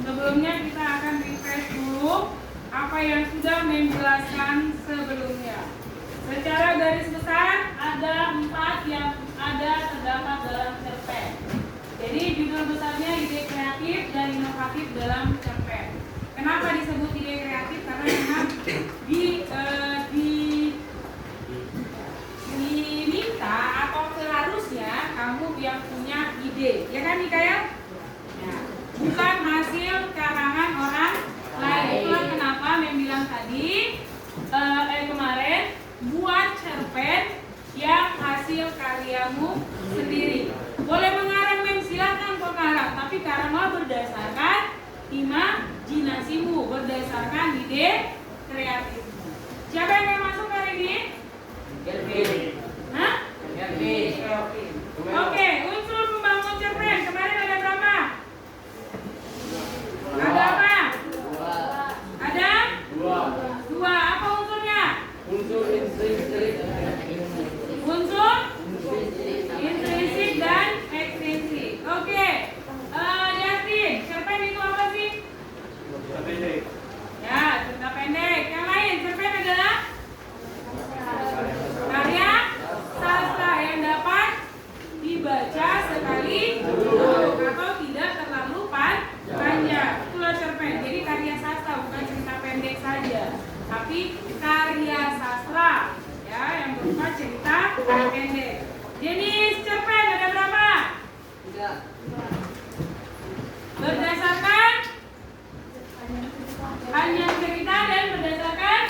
Sebelumnya kita akan refresh dulu apa yang sudah menjelaskan sebelumnya. Secara garis besar ada 4 yang terdapat dalam cerpen. Jadi judul besarnya ide kreatif dan inovatif dalam cerpen. Kenapa disebut ide kreatif? Karena memang diminta atau seharusnya kamu yang punya ide, ya kan Mikael? Bukan hasil karangan orang lain. Itulah kenapa Mem bilang tadi kemarin buat cerpen yang hasil karyamu sendiri. Boleh mengarang Mem, silakan kau karang, tapi karanglah berdasarkan imajinasimu, berdasarkan ide kreatifmu. Siapa yang mau masuk hari ini? Kelvin. Hah? Kelvin. Oke, unsur membangun cerpen kemarin ada berapa? Ada apa? Ada? Dua. Apa unsurnya? Unsur intrinsik dan ekstrinsik. Oke. Justin, cerpen itu apa sih? Cerita pendek. Ya, cerita pendek. Yang lain, cerpen adalah karya sastra yang dapat dibaca sekali atau tidak terlalu panjang. Itulah cerpen. Jadi karya sastra bukan cerita pendek saja, tapi karya sastra ya yang berupa cerita pendek. Jenis cerpen ada berapa? 3. Berdasarkan hanya cerita dan berdasarkan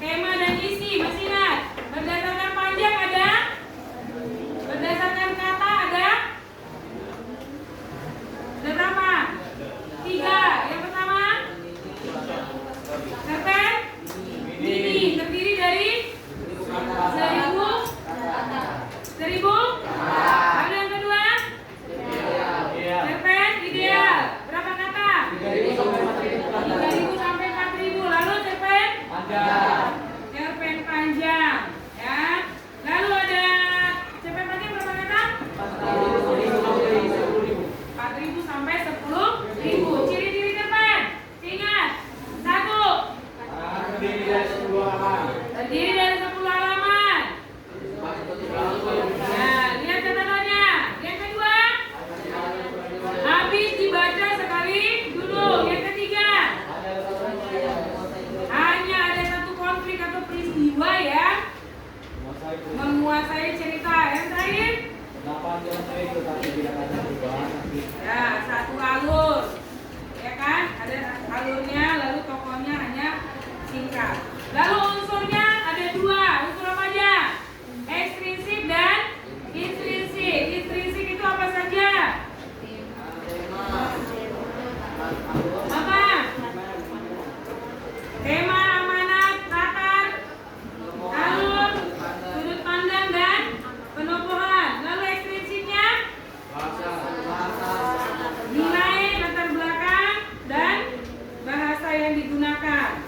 tema dan isi. Masih ingat? Berdasarkan panjang ada? Berdasarkan kata ada? Ada berapa? 3. Yang pertama cerpen mini, terdiri dari 1000. Lalu yang kedua cerpen ideal, berapa kata? 3000 sampai 4000. Lalu cerpen panjang ya. Lalu ada cerpen panjang berapa kata? 4000 sampai 10.000. Ciri-ciri cerpen, ingat. 1. Terdiri dari 10 halaman. Nah, lihat catatannya. Yang kedua, habis dibaca sekali dulu. Yang ketiga, hanya ada satu konflik atau peristiwa yang menguasai cerita. Yang terakhir, ya, satu alur, ya kan? Ada alurnya, lalu tokohnya hanya singkat. Lalu unsurnya ada 2. Unsur apa aja? Ekstrinsik dan intrinsik. Intrinsik itu apa saja? Apa? Tema, amanat, latar, alur, sudut pandang dan penokohan. Lalu ekstrinsiknya nilai, latar belakang dan bahasa yang digunakan.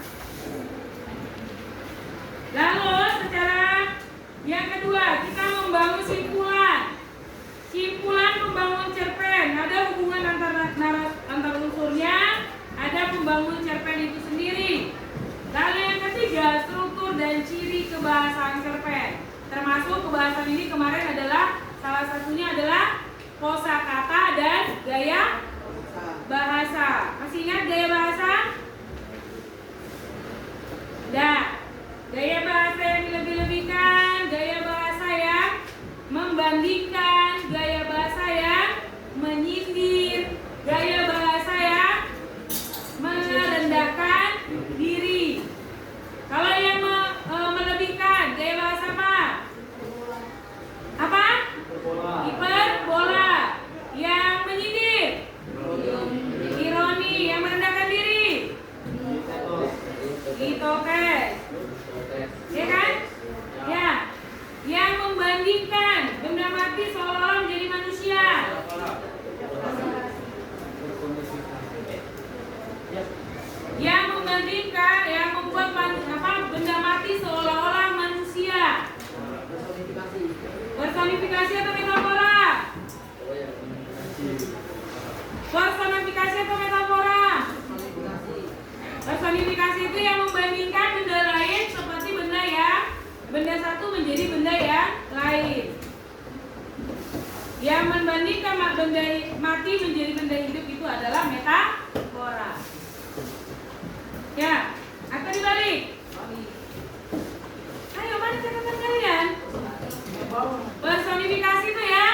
Lalu secara yang kedua, kita membangun simpulan membangun cerpen. Ada hubungan antar unsurnya, ada pembangun cerpen itu sendiri. Lalu yang ketiga, struktur dan ciri kebahasaan cerpen. Termasuk kebahasan ini kemarin adalah salah satunya adalah kosakata dan gaya bahasa. Masih ingat gaya bahasa? Gaya bahasa yang dilebih-lebihkan, gaya bahasa yang membandingkan, gaya bahasa yang menyindir, gaya bahasa yang merendahkan diri. Kalau yang melebih lain. Yang membandingkan benda mati menjadi benda hidup itu adalah metafora. Ya, atau dibalik? Ayo, mana catatan kalian? Personifikasi itu ya?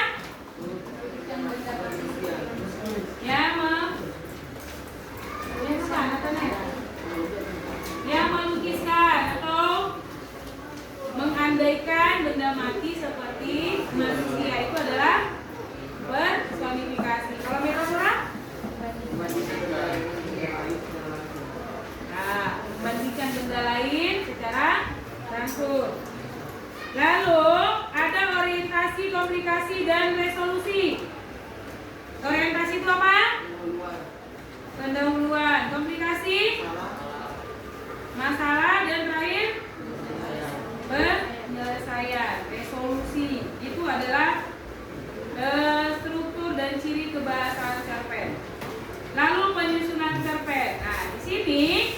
Ya, melukiskan atau ya, melukiskan atau mengandaikan benda mati seperti manusia itu adalah personifikasi. Kalau metafora? Nah, membandingkan benda lain secara langsung. Lalu ada orientasi, komunikasi, dan resolusi. Orientasi itu apa? Pendahuluan. Komunikasi, masalah, dan terakhir penyelesaian. Resolusi itu adalah struktur dan ciri kebahasaan cerpen. Lalu penyusunan cerpen. Nah, di sini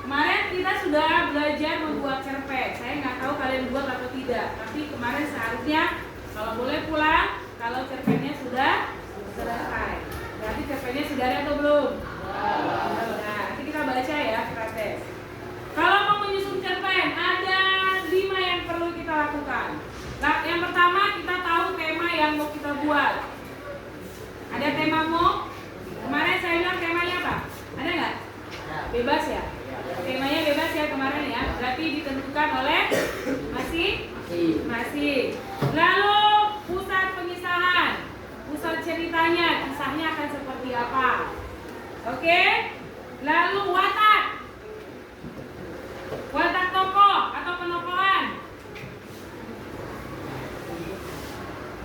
kemarin kita sudah belajar membuat cerpen. Saya nggak tahu kalian buat atau tidak, tapi kemarin seharusnya kalau boleh pulang kalau cerpennya sudah selesai. Berarti cerpennya sudah ada atau belum? Nah, nanti kita baca ya, kita tes. Kalau mau menyusun cerpen, ada 5 yang perlu kita lakukan. Nah, yang pertama kita tahu tema yang mau kita buat. Ada tema mau? Kemarin saya bilang temanya apa? Ada nggak? Bebas ya? Temanya bebas ya kemarin ya. Berarti ditentukan oleh masing-masing. Lalu pusat pengisahan, pusat ceritanya, kisahnya akan seperti apa? Oke? Lalu watak tokoh atau penokohan.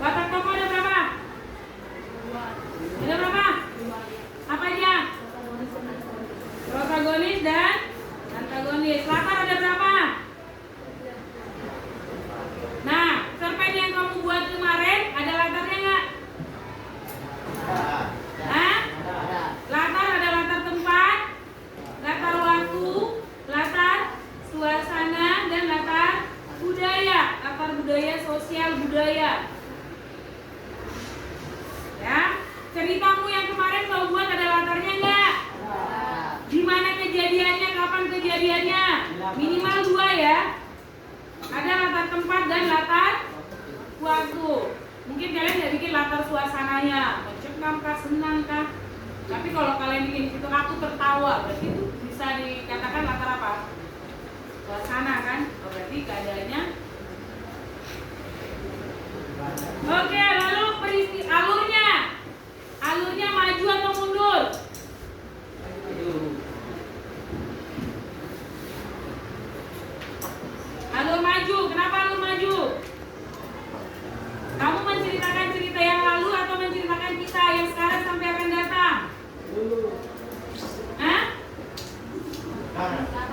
Watak tokoh ada berapa? Ada berapa? Apa aja? Protagonis dan antagonis. Latar ada berapa? Nah, cerpen yang kamu buat kemarin ada latarnya nggak? Hah? Latar ada latar tempat, latar waktu, latar suasana, dan latar budaya sosial budaya. Ya, ceritamu yang kemarin kau buat ada latarnya nggak? Di mana kejadiannya, kapan kejadiannya? Minimal 2 ya. Ada latar tempat dan latar waktu. Mungkin kalian nggak bikin latar suasananya, mencekam kah, senang kah? Tapi kalau kalian bikin di situ aku tertawa, berarti itu bisa dikatakan latar apa? Suasana kan? Oh, berarti keadaannya. Oke, lalu alurnya maju atau mundur? Alur maju. Kenapa alur maju? Kamu menceritakan cerita yang lalu atau menceritakan kisah yang sekarang sampai akan datang? Hah?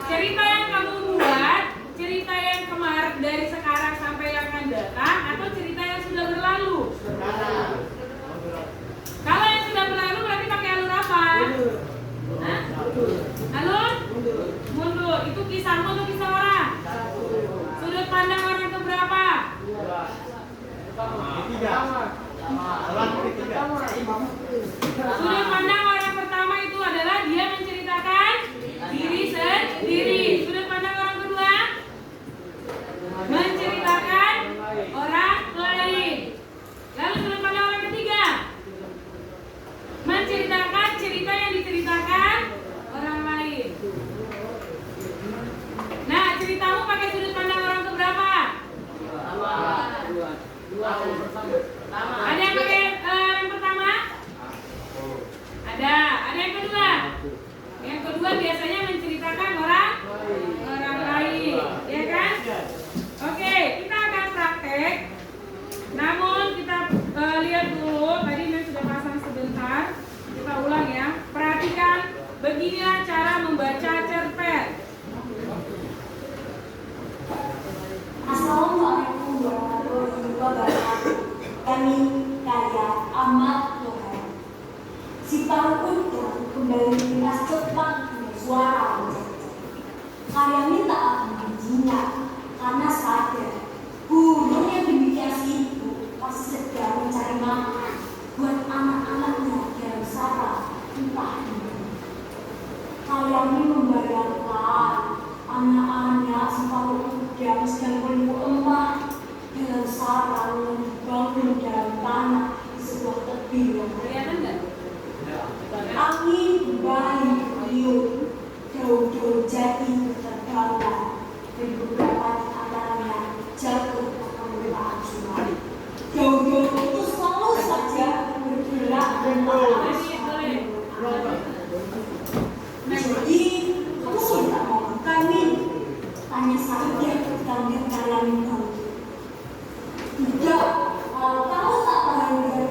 Cerita yang kamu buat, cerita yang kemarin dari sekarang sampai yang akan datang, atau cerita yang sudah berlalu? Kalau yang sudah berlalu berarti pakai alur apa? Hah? Alur? Mundur. Itu kisahmu atau kisah orang? Sudut pandang orang keberapa? Sudut pandang orang pertama itu adalah dia menceritakan diri sendiri. Sudut pandang orang kedua menceritakan orang lain. Lalu sudut pandang orang ketiga menceritakan cerita yang diceritakan orang lain. Nah, ceritamu pakai sudut pandang orang keberapa? Ada yang pakai yang pertama? Ada yang kedua? Yang kedua biasanya menceritakan orang lain, ya kan? Oke, kita akan praktek. Namun kita lihat dulu, tadi saya sudah pasang sebentar. Kita ulang ya. Perhatikan, beginilah cara membaca cerpen. Assalamualaikum warahmatullahi wabarakatuh. Kami karya Ahmad Tuhan. Si Paru Untung kembali dinas cepat dengan suara menjadi. Karya minta akan berjina karena sadar gunung yang demikian yang sedang berumur emak dengan sarang yang dibangun dalam tanah di sebuah tebing yang Kelihatan nggak? angin kembali bertiup, daun-daun jati berterbangan, dan beberapa di antaranya jatuh akan permukaan sungai. Daun-daun itu selalu saja bergerak dan berlari. Jadi, kamu sudah tak mau makan, Min? Tanya Saidah ketika melihat kalian minum. Tidak, kalau kamu tak tahan dengan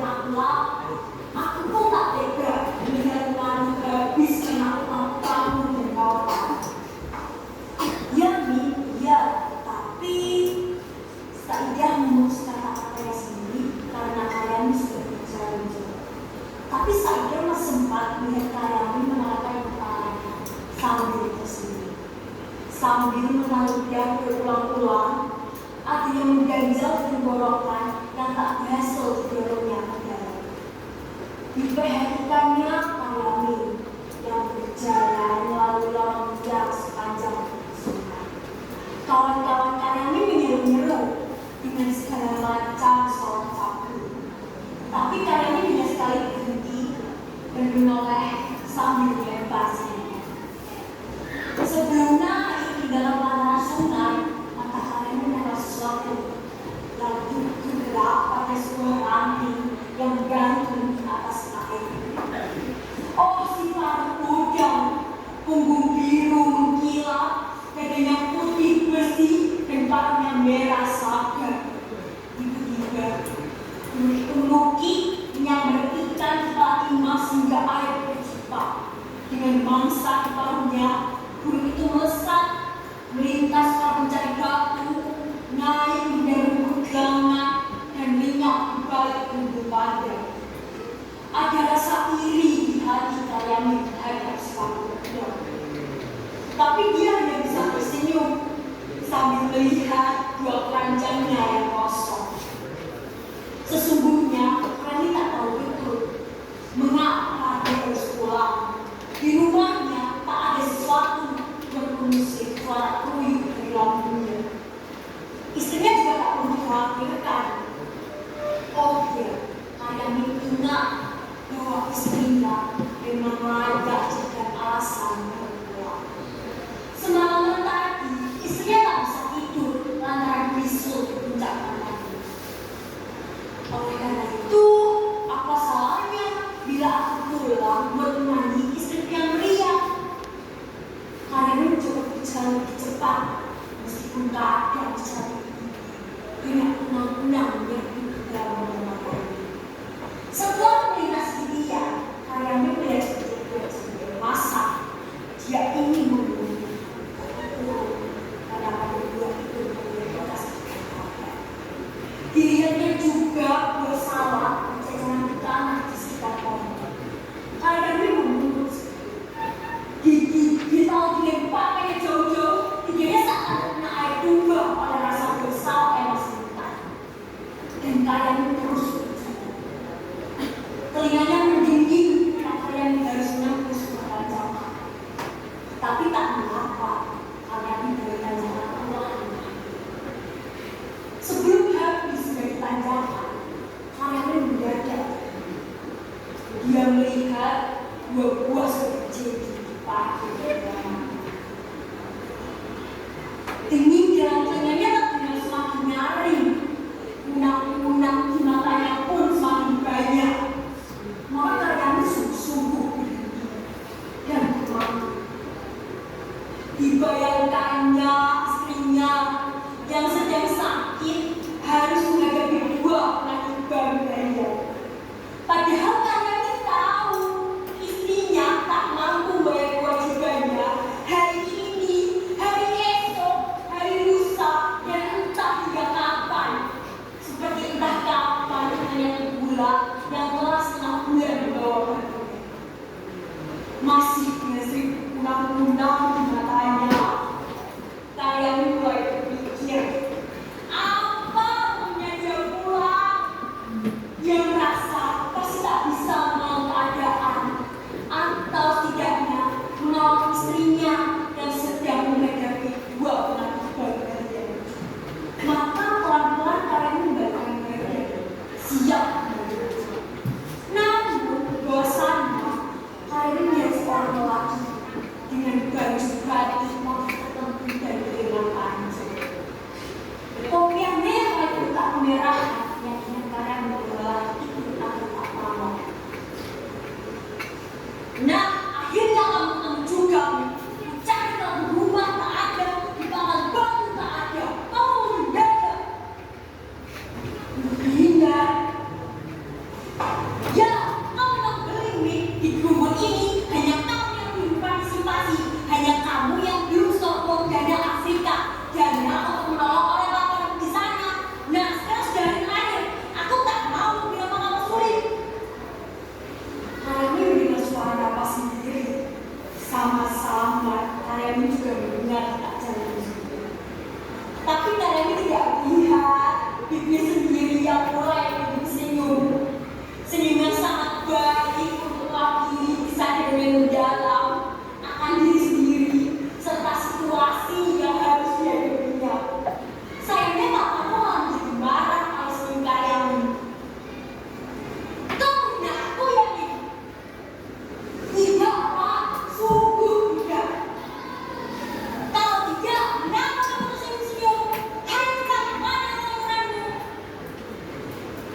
aku pun tak tega melihat kamu habis kena utang kamu dan kawan. Ya, Min, ya, tapi Saidah memutuskan kata-katanya sendiri karena kalian sudah berjalan jauh. Tapi Saidah masih sempat melihat kalian menatap kepalanya sambil tersenyum. Sambil menanggungnya berulang-ulang, artinya mengganjal tenggorokan yang tak berhasil didorongnya ke dalam. Diperhatikannya Kayami yang berjalan melalui lorong yang sepanjang sungai. Kawan-kawan Kayami menyeru-nyeru dengan segala macam soal campur. Tapi Kayami hanya sekali berhenti dan menoleh sambil melempar senyumnya. Sebelumnya di dalam panah sungai, mata kalian mendengar sesuatu yang bergerak pada sebuah ranting yang gantung di atas air. Oh, si para udang, punggung biru mengkilap, dadanya putih bersih dan parutnya merah sabar. Tiba-tiba, burung itu menukik menyambar ikan kepala emas hingga air bercipta. Dengan mangsa di paruhnya, burung itu melesat melintas para pencari batu, naik mendarat bergelangan dan lenyap di balik gunung padang. Ada rasa iri di hati kalian terhadap suatu udang. Tapi dia hanya bisa tersenyum sambil melihat dua keranjangnya yang kosong. Sesungguhnya kami tak tahu betul mengapa dia harus pulang. Di rumahnya tak ada sesuatu yang mengusik suara kruyuk dari lambungnya. Istrinya juga tak perlu dikhawatirkan. Oh iya, Kayami ingat bahwa istrinya memang layak jadikan alasan berpulang. Semalaman tadi, istrinya tak bisa tidur lantaran bisul di puncak pantai. Oleh karena itu, apa salahnya bila aku pulang buat menemani istri yang meriah? Kalian mencoba berjalan lebih cepat, meskipun keadaan secara ini banyak kunang-kunang yang hidup dalam rumah kami. Setelah melintasi dia, kalian melihat sebuah sebagai masak. Dia ingin membunuh karena pada buah itu mempunyai bekas kekayaan. Dirinya juga bersalah jajanan di tanah di sekitar pohon. Kalian membunuh gigi tahu dilemparkannya jauh-jauh, giginya seakan kena air tumbang oleh rasa bersalah yang masih mentah. Dan kalian terus berjalan. Telinganya mendingin karena kalian harus menembus tanjakan. Tapi tak mengapa, kalian dari tanjakan perlahan. Sebelum habis dari menolong orang lapar di sana. Nah, sekarang sudah hari lahir. Aku tak mau bilang apa sulit. Kalian mendengar suara napas sendiri. Sama-sama, kalian juga mendengar tak jalan sendiri. Tapi kalian tidak lihat pipi sendiri yang mulai senyum. Senyum yang sangat baik untuk mewakili kisah dengan mendalam akan diri sendiri serta situasi yang harus dihadapinya. Sayangnya tak pernah menjadi marah kalau senyum kalian ini. Kau tidak aku yakin. Tidak, Pak. Sungguh tidak. Kalau tidak, kenapa kamu tersenyum-senyum? Hai, mana orang-orangmu?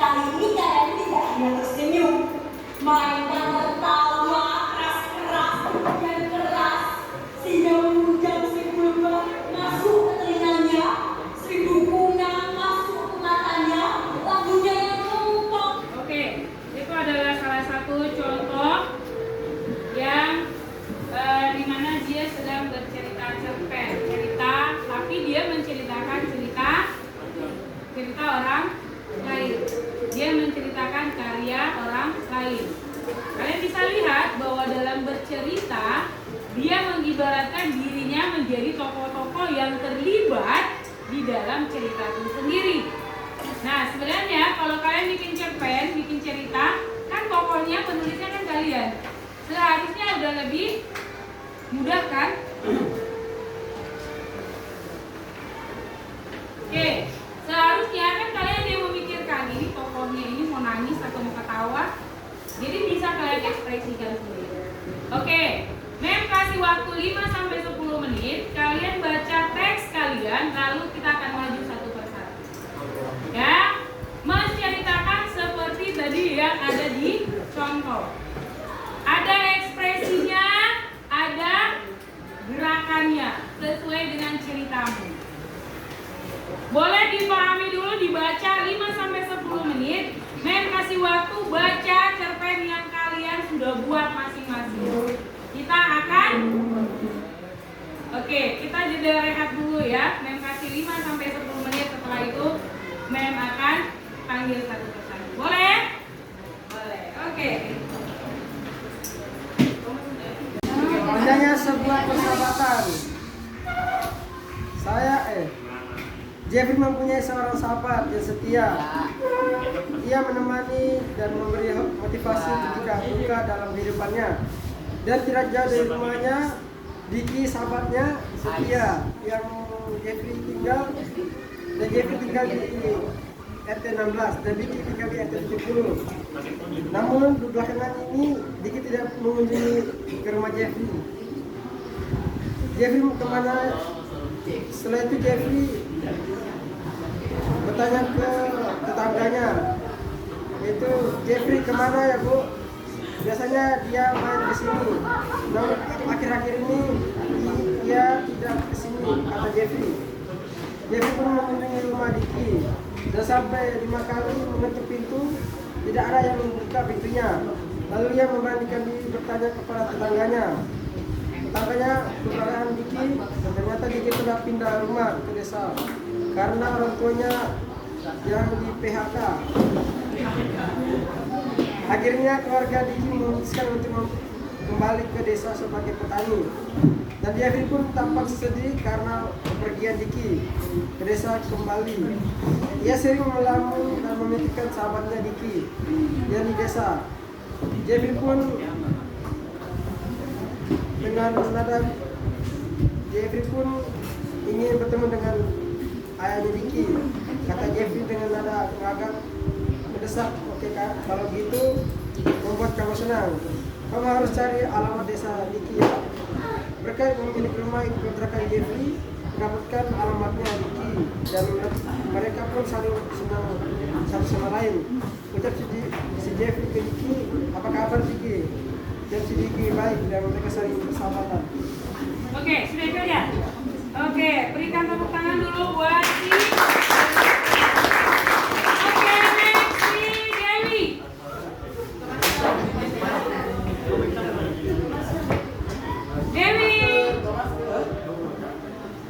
Kali ini kalian tidak hanya tersenyum, melainkan tertawa keras-keras dan keras sehingga mengundang 1000 lebah masuk ke telinganya, 1000 bunga masuk ke matanya, lambunya yang kelompok. Oke, itu adalah salah satu contoh yang dimana dia sedang bercerita cerpen, tapi dia menceritakan cerita orang lain. Dia menceritakan karya orang lain. Kalian bisa lihat bahwa dalam bercerita dia mengibaratkan dirinya menjadi tokoh-tokoh yang terlibat di dalam cerita itu sendiri. Nah, sebenarnya kalau kalian bikin cerpen, bikin cerita, kan tokohnya, penulisnya kan kalian. Seharusnya udah lebih mudah kan? Oke, seharusnya kan kalian yang memikirkan ini tokohnya ini mau nangis atau mau ketawa. Jadi bisa kalian ekspresikan sendiri. Oke, Mem kasih waktu 5-10 menit. Kalian baca teks kalian, lalu kita akan maju satu persatu. Ya, menceritakan seperti tadi yang ada di contoh. Ada ekspresinya, ada gerakannya sesuai dengan ceritamu. Boleh dipahami dulu, dibaca 5-10 menit. Mem kasih waktu baca cerpen yang kalian sudah buat masing-masing. Kita akan kita jeda rehat dulu ya. Mem kasih 5-10 menit. Setelah itu Mem akan panggil satu persatu. Boleh? Boleh. Oke. Adanya sebuah persahabatan. Jeffrey mempunyai seorang sahabat yang setia. Ia menemani dan memberi motivasi ketika duka dalam kehidupannya. Dan tidak jauh dari rumahnya, Diki sahabatnya setia yang Jeffrey tinggal di RT 16 dan Diki tinggal di RT 70. Namun belakangan ini Diki tidak mengunjungi ke rumah Jeffrey. Jeffrey kemana? Setelah itu Jeffrey bertanya ke tetangganya, itu Jeffrey kemana ya Bu? Biasanya dia main ke sini. Namun akhir-akhir ini dia tidak ke sini, kata Jeffrey. Jeffrey pun mengunjungi rumah Diki dan sampai 5 kali mengetuk pintu, tidak ada yang membuka pintunya. Lalu ia memberanikan diri bertanya kepada tetangganya. Tetangganya keberadaan Diki dan ternyata Diki sudah pindah rumah ke desa karena orang tuanya yang di PHK. Akhirnya keluarga Diki memutuskan untuk kembali ke desa sebagai petani. Dan Jeffrey pun tampak sedih karena kepergian Diki ke desa kembali. Ia sering melamun dan memikirkan sahabatnya Diki yang di desa. Jeffrey pun ingin bertemu dengan ayahnya Diki. Kata Jeffrey dengan nada agak mendesak. Oke Kak, kalau gitu membuat kamu senang, kamu harus cari alamat desa Diki ya. Mereka memiliki rumah kontrakan Jeffrey, mendapatkan alamatnya Diki dan mereka pun saling senang satu sama lain. Ucap si Jeffrey ke Diki, apa kabar Diki? Dan si Diki baik dan mereka saling bersahabatan. Oke, sudah itu ya? Oke, berikan tepuk tangan dulu buat si next si Dewi. Dewi.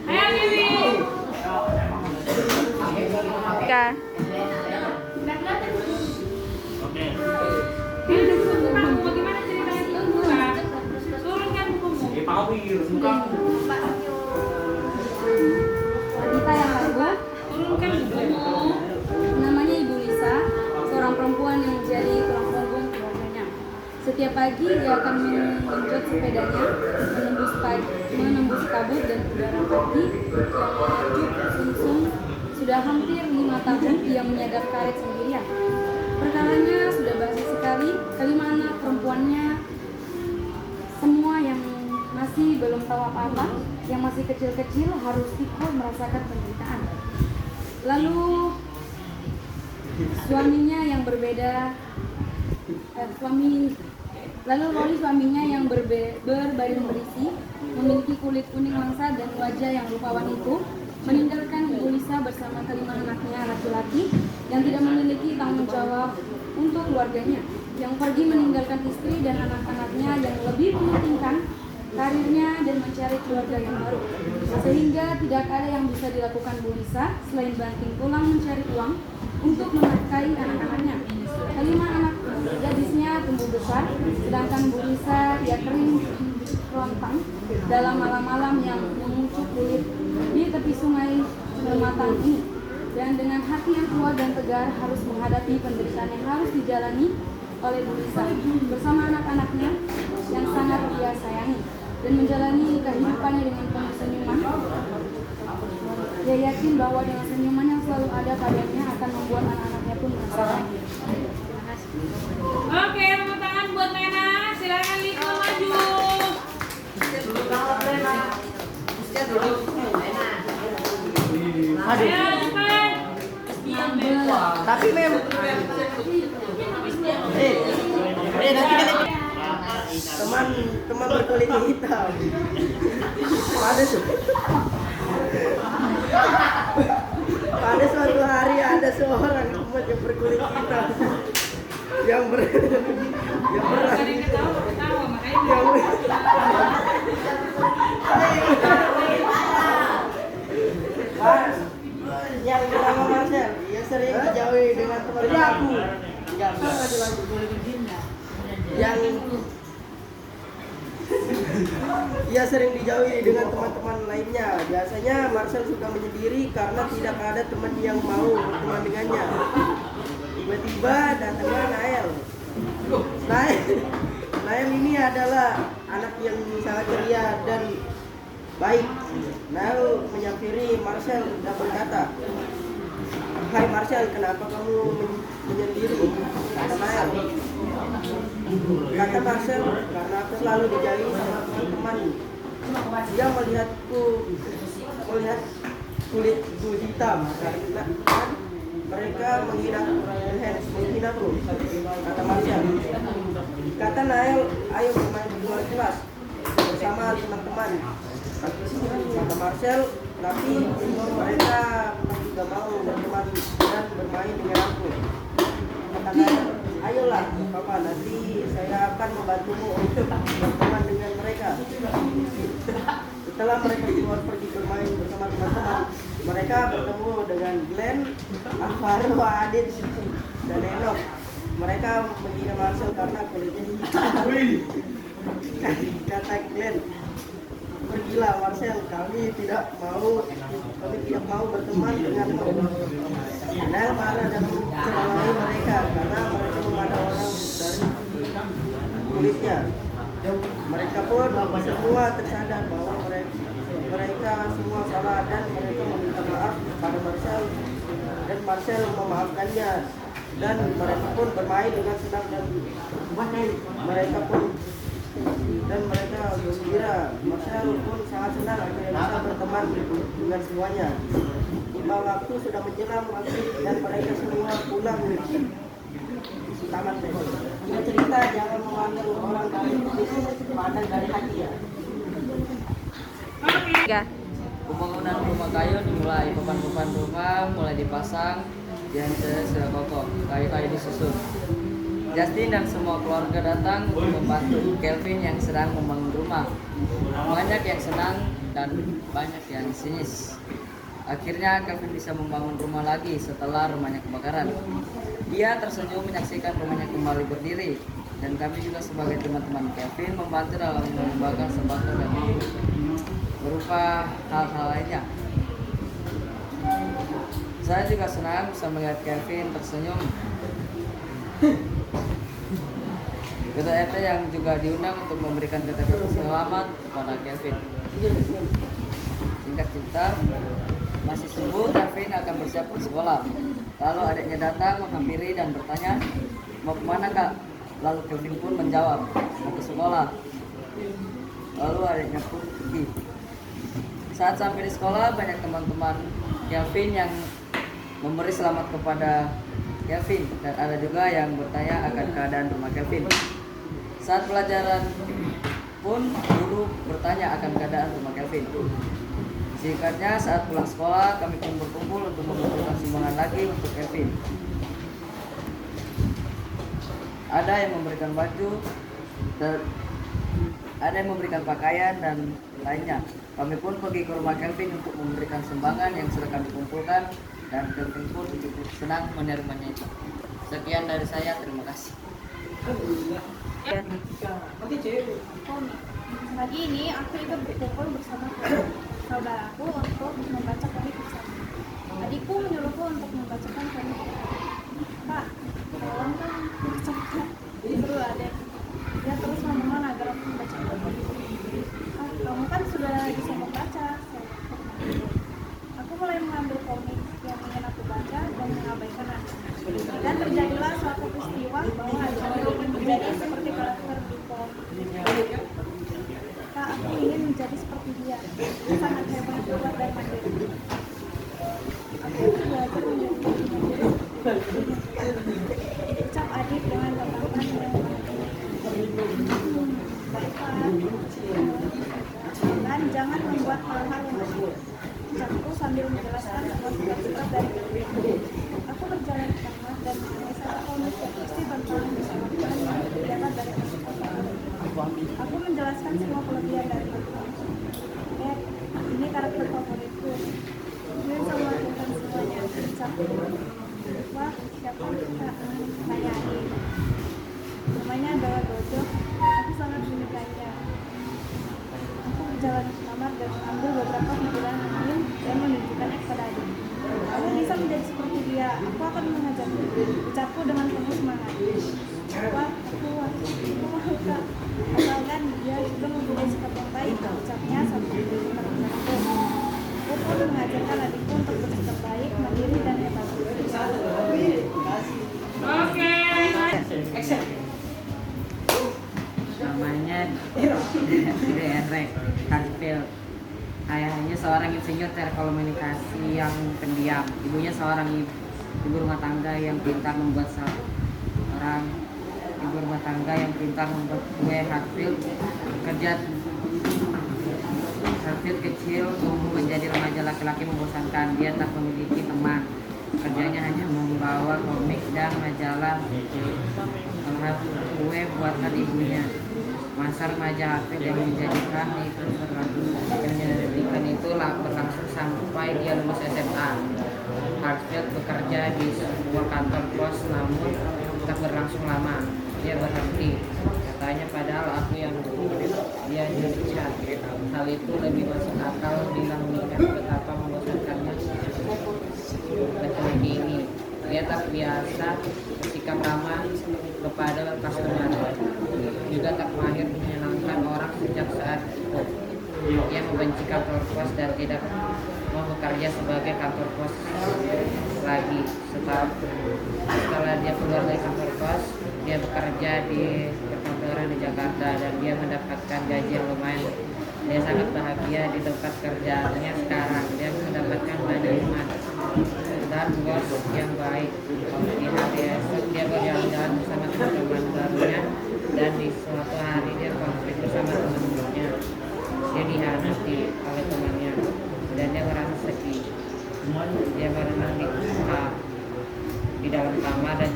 Ayo Dewi. Mika. Ini buku kamu bagaimana ceritanya itu bukan? Turunkan bukumu. Wanita yang lagu Turunkan bukumu. namanya Ibu Lisa, seorang perempuan yang menjadi tulang punggung keluarganya. Setiap pagi dia akan mengenjot sepedanya menembus kabut dan udara pagi yang sejuk sungsung. Sudah hampir 5 tahun dia menyadap karet sendirian. Perkaranya sudah basi sekali. Kelima anak perempuannya semua yang masih belum tahu apa-apa, yang masih kecil-kecil harus ikut merasakan penderitaan. Lalu suaminya yang berbeda Lalu Loli suaminya yang berbadan berisi, memiliki kulit kuning langsat dan wajah yang rupawan itu, meninggalkan Ibu Lisa bersama kelima anaknya laki-laki yang tidak memiliki tanggung jawab untuk keluarganya, yang pergi meninggalkan istri dan anak-anaknya yang lebih mementingkan karirnya dan mencari keluarga yang baru. Sehingga tidak ada yang bisa dilakukan Bu Lisa selain banting tulang mencari uang untuk menafkahi anak-anaknya. Kelima anak gadisnya tumbuh besar, sedangkan Bu Lisa ia kering kerontang dalam malam-malam yang mengucuk kulit di tepi sungai Lematang ini. Dan dengan hati yang kuat dan tegar harus menghadapi penderitaan yang harus dijalani oleh Bu Lisa bersama anak-anaknya yang sangat dia sayangi, dan menjalani kehidupannya dengan penuh senyuman. Dia yakin bahwa dengan senyuman yang selalu ada padanya akan membuat anak-anaknya pun merasa bahagia. Terima kasih. Oke, tepuk tangan buat Lena. Silakan Liko maju. Ayo cepat. Tapi mem, teman berkulit hitam. Pada suatu hari ada seorang teman yang berkulit hitam yang Ada yang ketawa, makanya yang bernama Marcel, yang sering dijauhi dengan teman-temanku. Ia sering dijauhi dengan teman-teman lainnya. Biasanya Marcel suka menyendiri karena tidak ada teman yang mau berteman dengannya. Tiba-tiba datanglah Nael. Nael ini adalah anak yang sangat ceria dan baik. Nael menyamperin Marcel dan berkata, "Hai Marcel, kenapa kamu menyendiri?" Kata Nael. Kata Marcel, "Karena aku selalu dijauhi sama teman-teman. Dia melihat kulitku hitam karena mereka menghinaku." Kata Marcel. Kata Nael, "Ayo bermain di luar kelas bersama teman-teman." Kata Marcel, "Tapi mereka juga mau berteman dan bermain dengan aku." Kata Nael, "Ayolah Papa, nanti saya akan membantumu untuk berteman dengan mereka." Setelah mereka keluar pergi bermain bersama teman-teman, mereka bertemu dengan Glenn, Alvaro, Adit, dan Enoch. Mereka menghina Marcel karena kulitnya hitam. Kata Glenn, "Pergilah Marcel, kami tidak mau berteman denganmu." Nael marah dan mencelakai mereka karena mereka memandang orang dari kulitnya. Mereka pun semua tersadar bahwa mereka semua salah dan mereka meminta maaf pada Marcel, dan Marcel memaafkannya, dan mereka pun bermain dengan senang dan mereka gembira. Marcel pun sangat senang akhirnya bisa berteman dengan semuanya. Tiba waktu sudah menjelang maghrib dan mereka semua pulang taman. Cerita jangan memandang orang dari pandang dari hati ya. Tiga. Pembangunan rumah kayu dimulai, beban-beban rumah mulai dipasang, jendela sudah kokoh, kayu-kayu disusun. Justin dan semua keluarga datang untuk membantu Kelvin yang sedang membangun rumah. Banyak yang senang dan banyak yang sinis. Akhirnya Kevin bisa membangun rumah lagi setelah rumahnya kebakaran. Dia tersenyum menyaksikan rumahnya kembali berdiri, dan kami juga sebagai teman-teman Kevin membantu dalam mengembangkan sembako dan berupa hal-hal lainnya. Saya juga senang bisa melihat Kevin tersenyum. Ketua RT yang juga diundang untuk memberikan kata-kata selamat kepada Kevin. Singkat cerita, masih subuh, Kevin akan bersiap ke sekolah. Lalu adiknya datang menghampiri dan bertanya, "Mau kemana kak?" Lalu Kevin pun menjawab, "Mau ke sekolah." Lalu adiknya pun pergi. Saat sampai di sekolah, banyak teman-teman Kevin yang memberi selamat kepada Kevin, dan ada juga yang bertanya akan keadaan rumah Kevin. Saat pelajaran pun guru bertanya akan keadaan rumah Kevin. Singkatnya, saat pulang sekolah, kami pun berkumpul untuk mengumpulkan sumbangan lagi untuk Kevin. Ada yang memberikan baju, dan ada yang memberikan pakaian dan lainnya. Kami pun pergi ke rumah Kevin untuk memberikan sumbangan yang sudah kami kumpulkan, dan Kevin pun cukup senang menerimanya itu. Sekian dari saya, terima kasih. Pagi ini aku ikut berkumpul bersama saudaraku untuk membaca komik bersama. Adikku menyuruhku untuk membacakan komik. Kak, tolong kan membacakan. Seru adek. Dia terus memohon agar aku membaca komik. Kamu kan sudah bisa membaca. Aku mulai mengambil komik yang ingin aku baca dan mengabaikan adikku. Dan terjadilah suatu peristiwa bahwa adikku ingin menjadi seperti karakter di komik. Kak, aku ingin menjadi seperti dia. Dia sangat hebat, kuat dan mandiri. Aku belajar menjadi mandiri. Ucap adik dengan tatapan yang baiklah. Dan jangan membuat hal-hal yang buruk. Ucapku sambil menjelaskan sebuah sifat dari diriku. Aku berjalan ke kamar dan menemui satu komik yang pasti bertahan bersama Tuhan yang terdapat dari komik. Aku menjelaskan semua kelebihan dari Tuhan. Ini karakter favoritku. Dia selalu melakukan semuanya. Ucapku. Wah, siapa Kak? Tanya adik. Namanya adalah Dojo. Aku sangat menyukainya. Aku berjalan ke kamar dan mengambil beberapa hiburan angin dan menunjukkannya kepada adik. Kamu bisa menjadi seperti dia. Aku akan mengajarmu. Ucapku dengan penuh semangat. Wah, aku mau Kak. Asalkan dia juga mempunyai sikap yang baik. Ucapnya sambil menekanku. Aku pun mengajarkan adikku untuk bersikap baik, mandiri dan hebat. Oke. Namanya Derek Hartfield. Ayahnya seorang insinyur telekomunikasi yang pendiam. Ibunya seorang ibu rumah tangga yang pintar membuat kue. Hartfield kecil tumbuh menjadi remaja laki-laki membosankan. Dia tak memiliki teman. Kerjanya hanya membawa komik dan majalah melihat kue buatan ibunya. Masa remaja Hartfield yang menjadikan itu berlangsung sampai dia lulus SMA. Hartfield bekerja di sebuah kantor pos, namun tak berlangsung lama. Dia berhenti. Katanya, padahal aku yang dia dipecat. Hal itu lebih masuk akal bila mengingat betapa membosankannya laki-laki ini. Dia tak biasa bersikap ramah kepada customer, juga tak mahir menyenangkan orang sejak saat itu. Dia membenci kantor pos dan tidak mau bekerja sebagai kantor pos lagi. Setelah dia keluar dari kantor pos, dia bekerja di perkantoran di Jakarta dan dia mendapatkan gaji yang lumayan. Dia sangat bahagia di tempat kerjanya sekarang. Dia mendapatkan banyak teman dan bos yang baik. Di hari esok dia berjalan-jalan bersama teman-teman barunya, dan di suatu hari dia konflik bersama teman-temannya. Dia dihianati oleh temannya dan dia merasa sedih. Dia berenang di dalam kamar, dan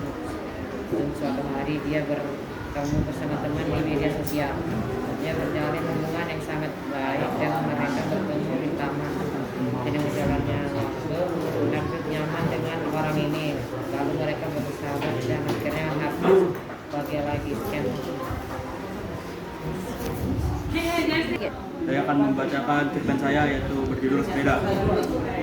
suatu hari dia bertemu bersama teman di media sosial. Dia berjalin hubungan yang sangat baik dan mereka bertemu di taman. Dengan berjalannya nyaman dengan orang ini. Lalu mereka bersahabat dan akhirnya harus bahagia lagi. Sekian. Saya akan membacakan cerpen saya yaitu berjudul Sepeda.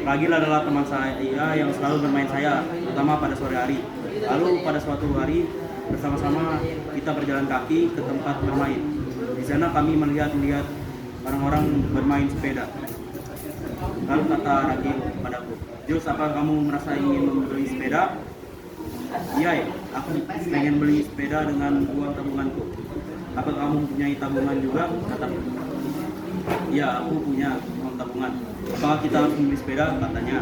Ragil adalah teman saya yang selalu bermain saya, terutama pada sore hari. Lalu pada suatu hari bersama-sama kita berjalan kaki ke tempat bermain. Di sana kami melihat orang-orang bermain sepeda. Lalu kata Ragil padaku, "Jules, apa kamu merasa ingin membeli sepeda?" "Iya, aku pengen beli sepeda dengan uang tabunganku." "Apa kamu mempunyai tabungan juga?" kataku. "Iya, aku punya uang tabungan." "Apakah kita harus membeli sepeda?" katanya.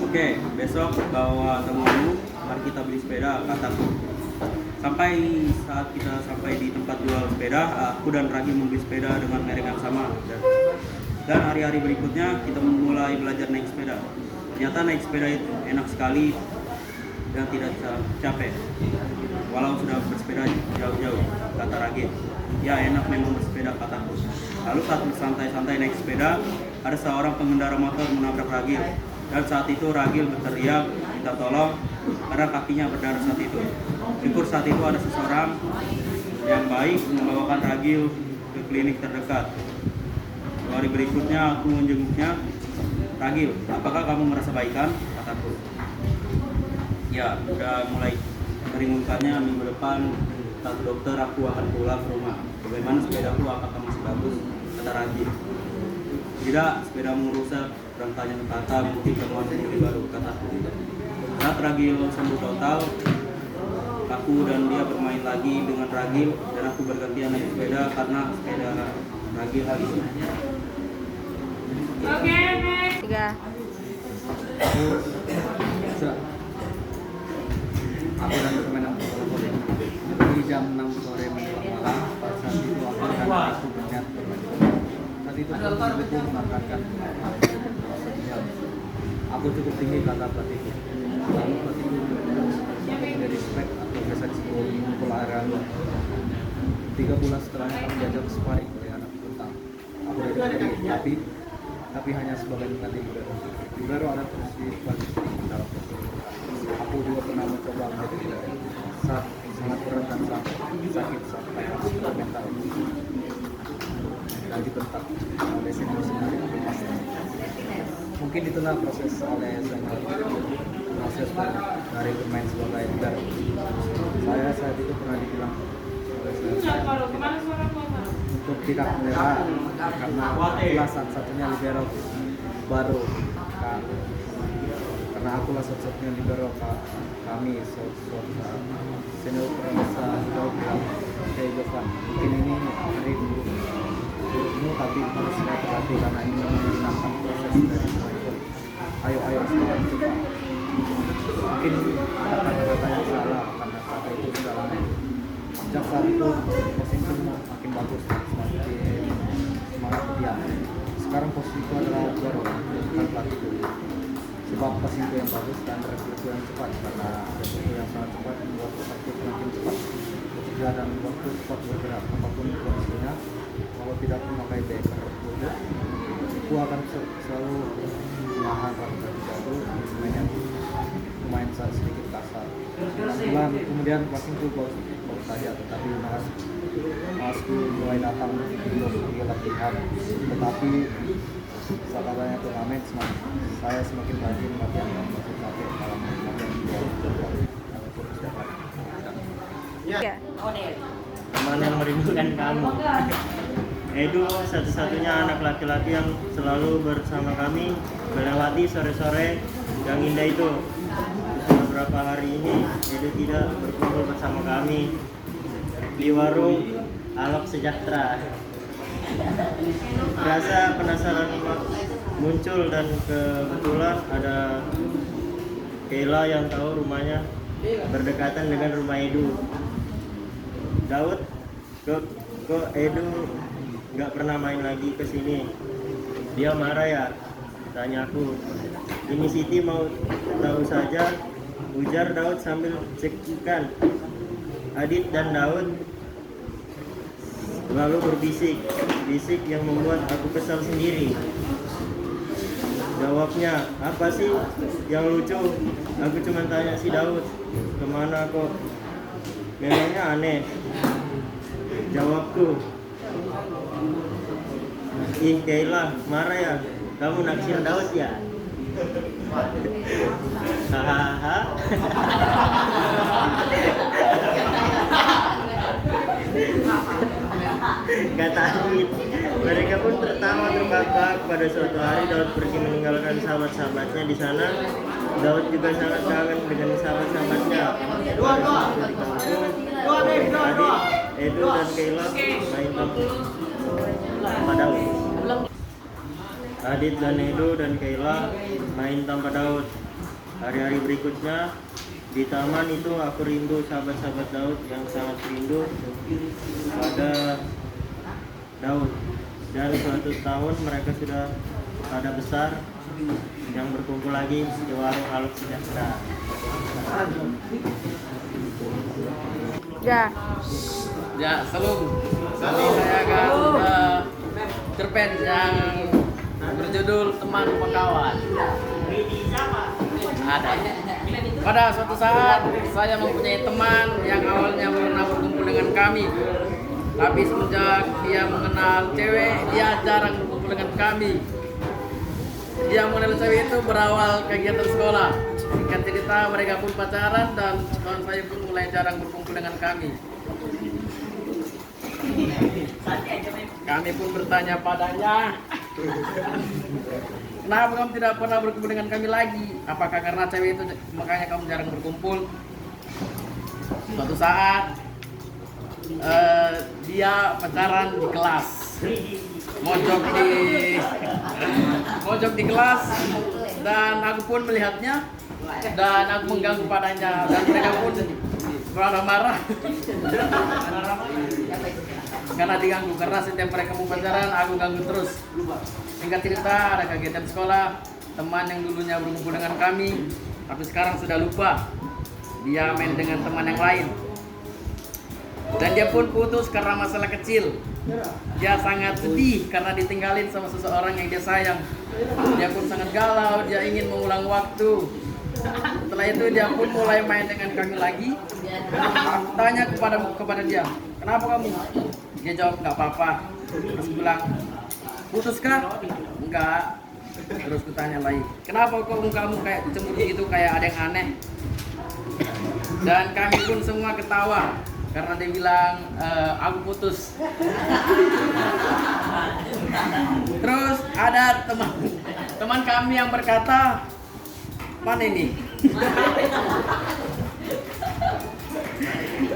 "Oke, besok bawa tabunganmu, mari kita beli sepeda," kataku. Saat kita sampai di tempat jual sepeda, aku dan Ragil membeli sepeda dengan merek yang sama. Dan hari-hari berikutnya kita mulai belajar naik sepeda. Ternyata naik sepeda itu enak sekali dan tidak capek. Walau sudah bersepeda jauh-jauh, kata Ragil. "Ya, enak memang bersepeda," kataku. Lalu saat bersantai-santai naik sepeda, ada seorang pengendara motor menabrak Ragil. Dan saat itu Ragil berteriak minta tolong karena kakinya berdarah saat itu. Syukur saat itu ada seseorang yang baik membawakan Ragil ke klinik terdekat. Hari berikutnya aku menjenguknya. "Ragil, apakah kamu merasa baikan?" kataku. "Ya, udah mulai meringankannya. Minggu depan kata dokter aku akan pulang ke rumah. Bagaimana sepedaku, apakah masih bagus?" kata Ragil. "Tidak, sepedamu rusak, rangkanya patah, mungkin kamu harus beli baru," kataku. Saat Ragil sembuh total, aku dan dia bermain lagi dengan Ragil dan aku bergantian naik sepeda karena sepeda Ragil habis. Oke, next. 3. Aku dan teman aku di jam 6 sore menjelang malam. Pada saat itu aku dan aku berniat berbagi. Saat itu pelatihku mengatakan aku cukup tinggi, kata pelatihku. Lalu pelatihku menjadi spek atau biasa disebut pukul area 3 bulan setelahnya kami diajak sparring oleh anak bentang. Aku dari tapi hanya sebagai pengganti libero. Libero ada posisi paling penting dalam posisi. Aku juga pernah mencoba menjadi libero. Saat sangat berat dan sakit sampai harus mental dan dibentak oleh senior yang pasti. Mungkin itulah proses oleh proses dari bermain sebagai libero. Saya saat itu pernah dibilang untuk tidak menyerah karena akulah satu-satunya libero baru karena akulah satu-satunya libero kami senior perasa jauh bilang, "Oke Jovan, mungkin ini hari dulu tapi harus saya terlatih karena ini menyenangkan proses dari semua itu. Ayo sekarang coba." Mungkin ada kata-kata yang salah karena kata itu sudah lama. Sejak saat itu posisiku makin bagus, semakin semangat dia. Sekarang posisiku adalah libero, bukan pelatihku. Sebab posisiku yang bagus dan refleksi yang cepat karena refleksi yang sangat cepat membuat posisiku semakin cepat bekerja dan waktu cepat bergerak apapun kondisinya. Kalau tidak memakai backer lutut, aku akan selalu menahan rasa jatuh lumayan sedikit kasar. Bulan kemudian posisiku bagus saja, tetapi masku mulai datang untuk latihan. Tetapi saat adanya turnamen, saya semakin rajin latihan dan makin sakit dalam latihan Teman yang merindukan kamu. Edu satu-satunya anak laki-laki yang selalu bersama kami melewati sore-sore yang indah itu. Beberapa hari ini Edu tidak berkumpul bersama kami di warung Alok Sejahtera. Rasa penasaran muncul dan kebetulan ada Kayla yang tahu rumahnya berdekatan dengan rumah Edu. "Daud, kok Edu nggak pernah main lagi ke sini? Dia marah ya?" tanya aku. "Ini Siti mau tahu saja," ujar Daud sambil cekikan. Adit dan Daud lalu berbisik yang membuat aku kesal sendiri. Jawabnya, apa sih yang lucu? Aku cuma tanya si Daud, kemana kok? Memangnya aneh? Jawabku, ih Kayla, marah ya? Kamu naksir Daud ya? Hahaha. Kata Adit, mereka pun tertawa terbahak-bahak. Pada suatu hari Daud pergi meninggalkan sahabat-sahabatnya di sana. Daud juga sangat kangen dengan sahabat-sahabatnya. Pada suatu di kampung, Adit, Edu dan Kayla main tanpa Daud. Adit dan Edu dan Kayla main tanpa Daud. Hari-hari berikutnya di taman itu aku rindu sahabat-sahabat Daud yang sangat rindu pada Daud. Dan suatu tahun mereka sudah pada besar yang berkumpul lagi di warung Haluk Sejahtera. Ya. Ya, salam. Kali saya akan cerpen yang berjudul Teman Pekawan. Ada. Pada suatu saat saya mempunyai teman yang awalnya pernah berkumpul dengan kami. Tapi semenjak dia mengenal cewek, dia jarang berkumpul dengan kami. Dia mengenal cewek itu berawal kegiatan sekolah. Singkat cerita mereka pun pacaran dan kawan saya pun mulai jarang berkumpul dengan kami. Kami pun bertanya padanya, kenapa kamu tidak pernah berkumpul dengan kami lagi? Apakah karena cewek itu makanya kamu jarang berkumpul? Suatu saat dia pacaran di kelas, mojok di kelas, dan aku pun melihatnya dan aku mengganggu padanya dan mereka pun marah-marah karena diganggu, karena setiap mereka mau pacaran aku ganggu terus. Singkat cerita ada kegiatan sekolah, teman yang dulunya berkumpul dengan kami tapi sekarang sudah lupa, dia main dengan teman yang lain. Dan dia pun putus karena masalah kecil. Dia sangat sedih karena ditinggalin sama seseorang yang dia sayang. Dia pun sangat galau, dia ingin mengulang waktu. Setelah itu dia pun mulai main dengan kami lagi. Aku tanya kepada dia, kenapa kamu? Dia jawab, nggak apa-apa. Terus bilang, putus kah? Enggak. Terus kutanya lagi, kenapa kok kamu kayak cemburu gitu, kayak ada yang aneh? Dan kami pun semua ketawa karena dia bilang aku putus. Terus ada teman kami yang berkata, mana ini?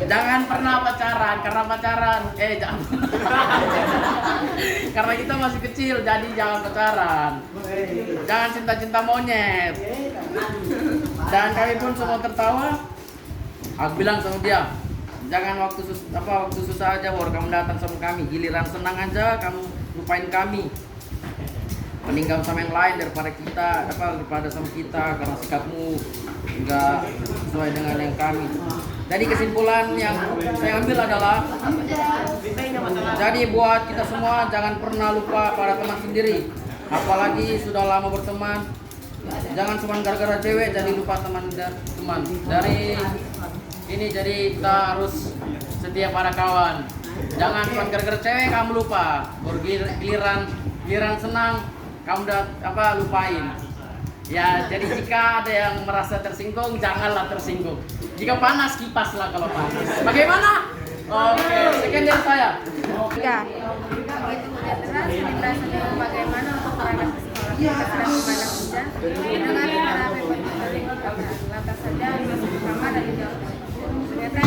Jangan pernah pacaran, karena pacaran jangan. Karena kita masih kecil, jadi jangan pacaran. Jangan cinta-cinta monyet. Dan kami pun semua tertawa. Aku bilang sama dia, jangan waktu susah aja baru kamu datang sama kami. Giliran senang aja kamu lupain kami. Meninggal sama yang lain daripada sama kita, karena sikapmu enggak sesuai dengan yang kami. Jadi kesimpulan yang saya ambil adalah, jadi buat kita semua jangan pernah lupa pada teman sendiri. Apalagi sudah lama berteman, jangan cuma gara-gara cewek jadi lupa teman. Jadi kita harus setia pada kawan. Jangan cuma gara-gara cewek kamu lupa, baru giliran senang kamu udah lupain. Ya, jadi jika ada yang merasa tersinggung, janganlah tersinggung. Jika panas, kipaslah kalau panas. Bagaimana? Oke, sekian dari saya. Ya. Begitu hujan deras, kita sedang bagaimana untuk berangkat ke sekolah. Kita sedang memandang hujan, mendengar suara api bertutur. Lantas saja masuk ke kamar dan dijawab. Ternyata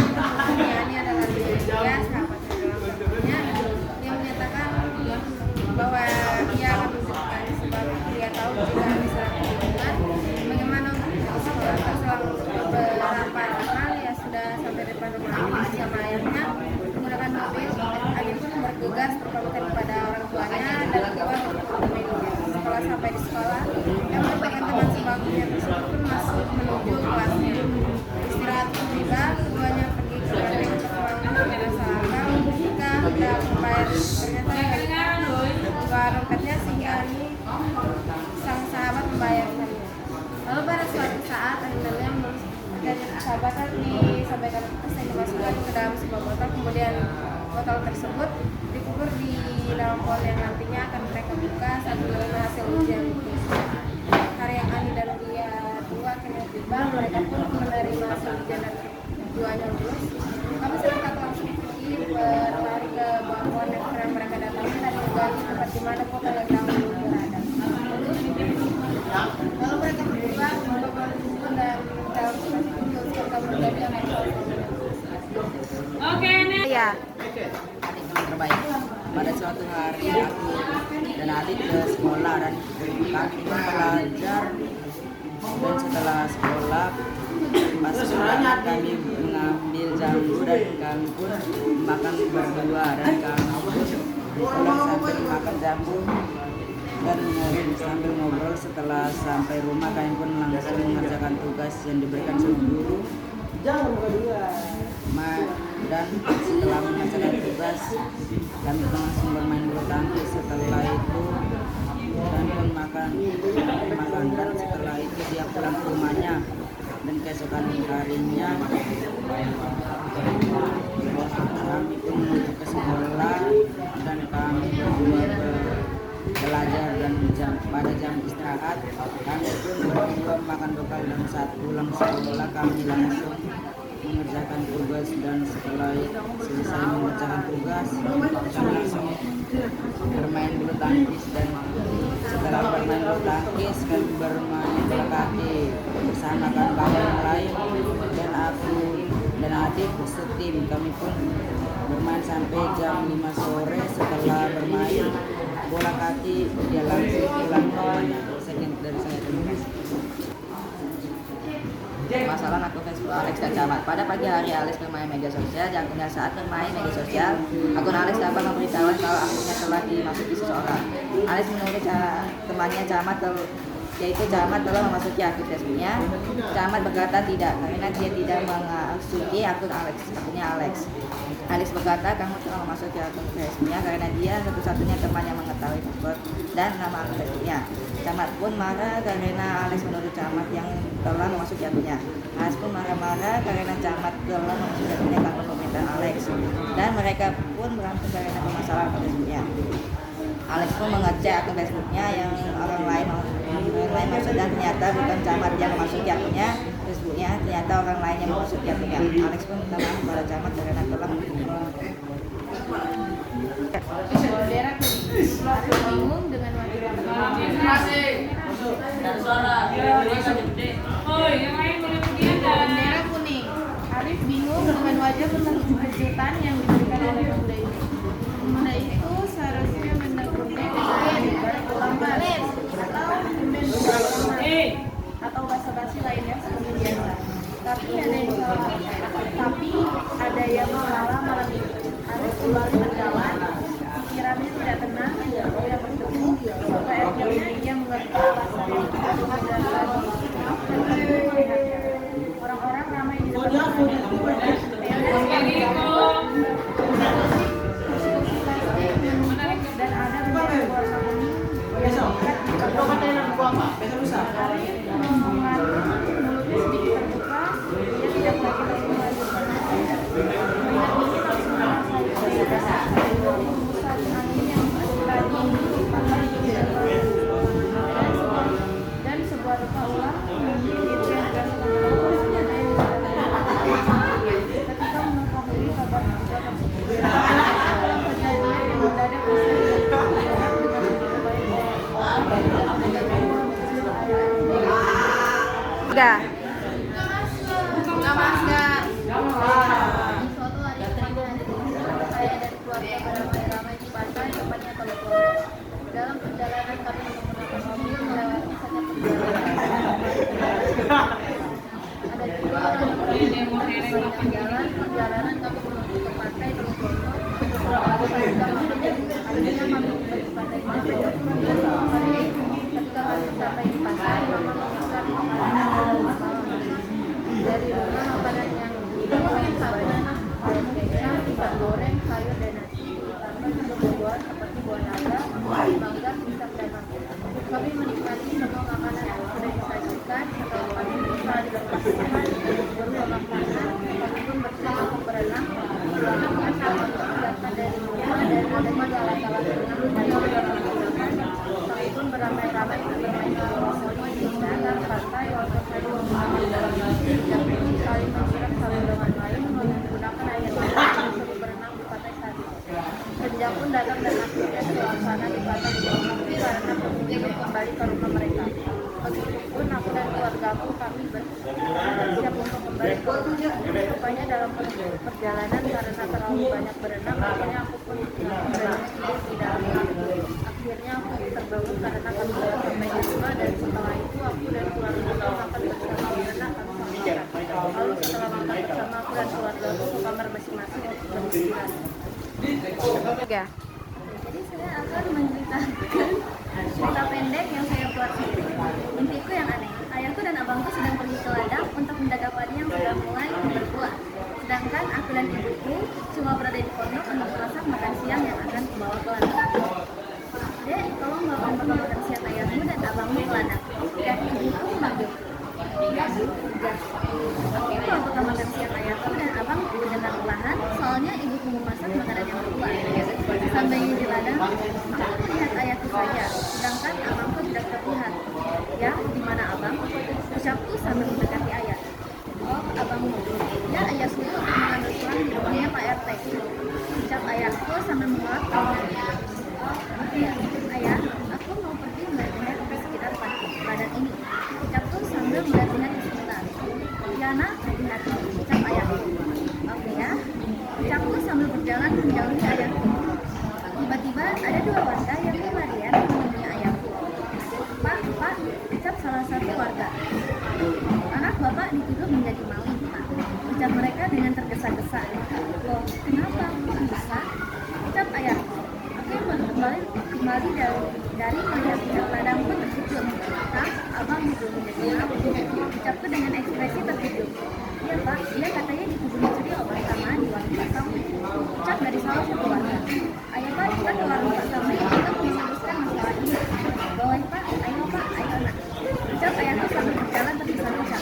ini adalah dia, sahabat yang dalam kamarnya. Dia menyatakan bahwa dia akan menunjukkan sebab dia tahu jika bisa hubungan bagaimana untuk sekolah. Selang beberapa lama ya sudah sampai depan rumah bersama ayahnya menggunakan mobil. Adi pun bergegas berpamitan kepada orang tuanya dan keluar untuk menemui sekolah. Sampai di sekolah, yang merupakan teman sebangkunya tersebut pun masuk menuju kelasnya. Istirahat pun tiba, keduanya pergi ke kantin untuk mengambil masalah jika hendak membayar. Ternyata buka dompetnya sehingga sang sahabat dan sahabat disampaikan saya dimasukkan ke dalam sebuah botol, kemudian botol tersebut dikubur di dalam pohon yang nantinya akan mereka buka saat menerima hasil ujian. Hari yang Ani dan Lia tua akhirnya tiba, mereka pun menerima hasil ujian dan keduanya lulus. Kami sepakat langsung pergi berlari ke bawah pohon yang pernah mereka datangi dan menggali tempat di mana foto yang dahulu berada. Lalu mereka berdua membawa buku dan dalam sebuah itu serta menjadi anak. Oke, next. Iya. Adik yang terbaik. Pada suatu hari aku dan adik ke sekolah dan kami belajar, dan setelah sekolah pas pulang kami mengambil jambu dan kami pun makan berdua dan kami pun pulang sambil makan jambu dan sambil ngobrol. Setelah sampai rumah kami pun langsung mengerjakan tugas yang diberikan sama guru. Dan setelah mengerjakan tugas kami langsung bermain bulu tangkis. Setelah itu kami pun makan dan setelah itu dia pulang ke rumahnya dan keesokan harinya kami pun menuju ke sekolah dan kami berdua belajar dan pada jam istirahat kami pun berdua makan bekal dan saat pulang sekolah kami langsung mengerjakan tugas dan setelah selesai mengerjakan tugas kami langsung bermain bulu tangkis dan setelah bermain bulu tangkis kami bermain bola kaki bersama kawan yang lain dan aku dan adik setim. Kami pun bermain sampai jam 5 sore. Setelah bermain bola kaki dia langsung pulang ke rumahnya. Sekian dari saya, terima kasih. Masalah akun Facebook Alex dan Camat. Pada pagi hari Alex bermain media sosial. Akunnya saat bermain media sosial, akun Alex dapat memberitahuan kalau akunnya telah dimasuki seseorang. Alex menurut temannya Camat yaitu Camat telah memasuki akun Facebooknya. Camat berkata tidak, karena dia tidak memasuki akun Alex, akunnya Alex. Alex berkata kamu telah memasuki akun Facebooknya karena dia satu-satunya teman yang mengetahui password dan nama akun Facebooknya. Camat pun marah karena Alex menuduh Camat yang telah memasuki akunnya. Alex pun marah-marah karena Camat telah memasuki akunnya tanpa permintaan Alex, dan mereka pun berantem karena permasalahan akun Facebooknya. Alex pun mengecek akun Facebooknya yang orang lain masuk dan ternyata bukan Camat yang memasuki akunnya Facebooknya, ternyata orang lain yang memasuki akunnya. Alex pun minta maaf kepada Camat karena telah bingung dengan Yang lain boleh pergi dan bendera kuning. Arif bingung dengan wajah penuh kejutan yang diberikan oleh pemuda itu. Pemuda itu seharusnya menekuni ulama atau basa-basi lainnya seperti biasa. Tapi ada yang salah malam itu. Arif kembali berjalan, pikirannya tidak tenang, tidak bersyukur. Sampai akhirnya ia mengerti bahasa yang tidak orang-orang ramai di depan dan ada beberapa warna kuning yang dekat di mulutnya sedikit terbuka. Dia tidak lagi lagi dan sebuah luka ulang itu yang ketika mengetahui kabar tersebut kejadian yang mendadak enggak masker. Suatu hari saya dan keluarga beramai-ramai di pantai tepatnya Teluk. Dalam perjalanan kami menggunakan mobil melewati banyak ada juga perjalanan kami menuju ke pantai Teluk. Ketika sampai di pantai, mama memesan makanan dari rumah. Makanan yang paling kecap, ikan goreng, sayur dan nasi, ditambah juga buah-buahan seperti buah naga, mangga, pisang dan mangga. Kami menikmati semua makanan yang sudah disajikan. Setelah kami bisa dilepaskan lalu kami bersiap untuk kembali ke rumah. Rupanya dalam perjalanan karena terlalu banyak berenang, akhirnya aku pun berani tidur di dalam laut. Akhirnya aku terbangun karena kami sudah sampai di rumah, dan setelah itu aku dan keluarga makan bersama karena kami makan. Lalu setelah makan bersama, aku dan keluarga ke kamar masing-masing untuk beristirahat. Jadi saya akan menceritakan cerita pendek yang saya buat sendiri. Intiku yang aneh, ayahku dan abangku sedang pergi ke ladang untuk menjaga padi yang sudah mulai berbuah. Sedangkan aku dan ibuku cuma berada di pondok untuk masak makan siang yang akan kubawa ke ladang. Dek, tolong bawakan bekal makan siang ayahmu dan abangmu ke ladang. Dan ibuku memanggilku. Iya, sudah. Oke, bawa bekal makan siang ayahku dan abangku dengan perlahan, soalnya ibuku memasak makanan yang berbuah. Sampainya di ladang, aku melihat ayahku saja, sedangkan abangku tidak terlihat. Ya, di mana abang? Ucapku sambil mendekati ayah. Oh, abangmu. Ya, ayah suruh untuk mengambil tulang di rumahnya Pak RT. Ucap ayahku sambil mengelak tangannya. Oh iya, ayah, aku mau pergi melihat ke sekitar ladang ini. Ucapku sambil melihat di sekitar. Ya nak, hati-hati, ucap ayahku. Oke ya, ucapku sambil berjalan menjauhi ayahku. Tiba-tiba ada dua warga yang berlarian menemui ayahku. Pak, ucap salah satu warga. Anak bapak dituduh menjadi maling, Pak. Ucap mereka dengan tergesa-gesa. Loh, kenapa? Bisa? Ucap ayahku. Aku yang baru kembali dari melihat pihak ladang pun terkejut. Kak, abang dituduh menjadi maling. Ucapku dengan ekspresi terkejut. Iya Pak, dia katanya dituduh mencuri obat tambahan di warung Pak Samri. Ucap dari salah satu warga. Ayo Pak, kita ke warung Pak Samri untuk menyelesaikan masalah ini. Boleh Pak, ayo Pak, ayo nak. Ucap ayahku sambil berjalan terpisah-pisah.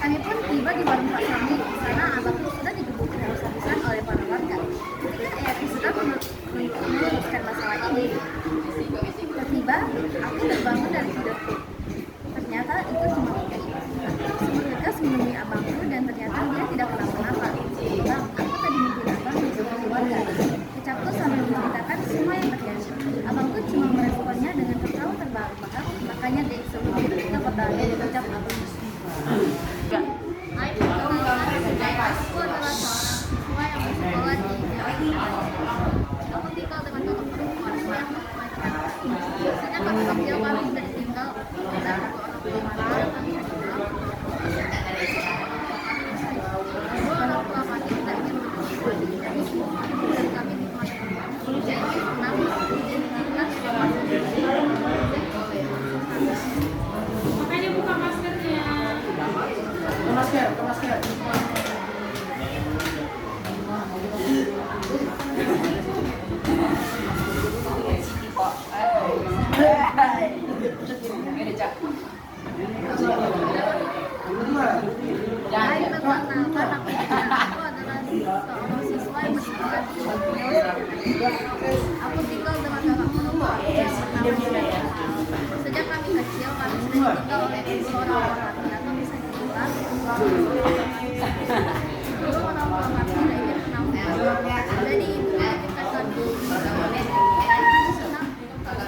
Kami pun tiba di warung Pak Samri. Di sana abangku sudah digebuki habis-habisan oleh para warga. Ketika ayahku sudah meluruskan masalah ini, tiba-tiba aku terbangun dari tidurku. Ternyata itu cuma mimpi. Aku sebergegas menemui abangku dan ternyata dia tidak kenapa-napa. Bang, aku tadi mimpi abang bersama keluarga. Ucapku sambil menceritakan semua yang terjadi. Abangku cuma meresponnya dengan tertawa terbahak-bahak. Makanya dek sebelum kita pertanyaan ucap abang. Aku adalah seorang siswa yang bersekolah di Jawa. Aku tinggal dengan kakak perempuan yang macam. Biasanya kakak kecil kami sudah ditinggal dan kedua orang tua kami ditinggal. Orang tua kami tidak ingin berhubungan dengan semua dan kami dimakan. Jadi senang diizinkan Makanya buka maskernya. Masker. Hai, perkenalkan aku adalah seorang siswa yang bersekolah di Jawa. Aku tinggal dengan kakak perempuan yang bernama Sylvia. Sejak kami kecil, kami sudah ditinggal oleh kedua orang kami atau bisa dibilang dulu orang tua kami tidak ingin menampung. Jadi ibu menitipkan kami di Jawa. Kami senang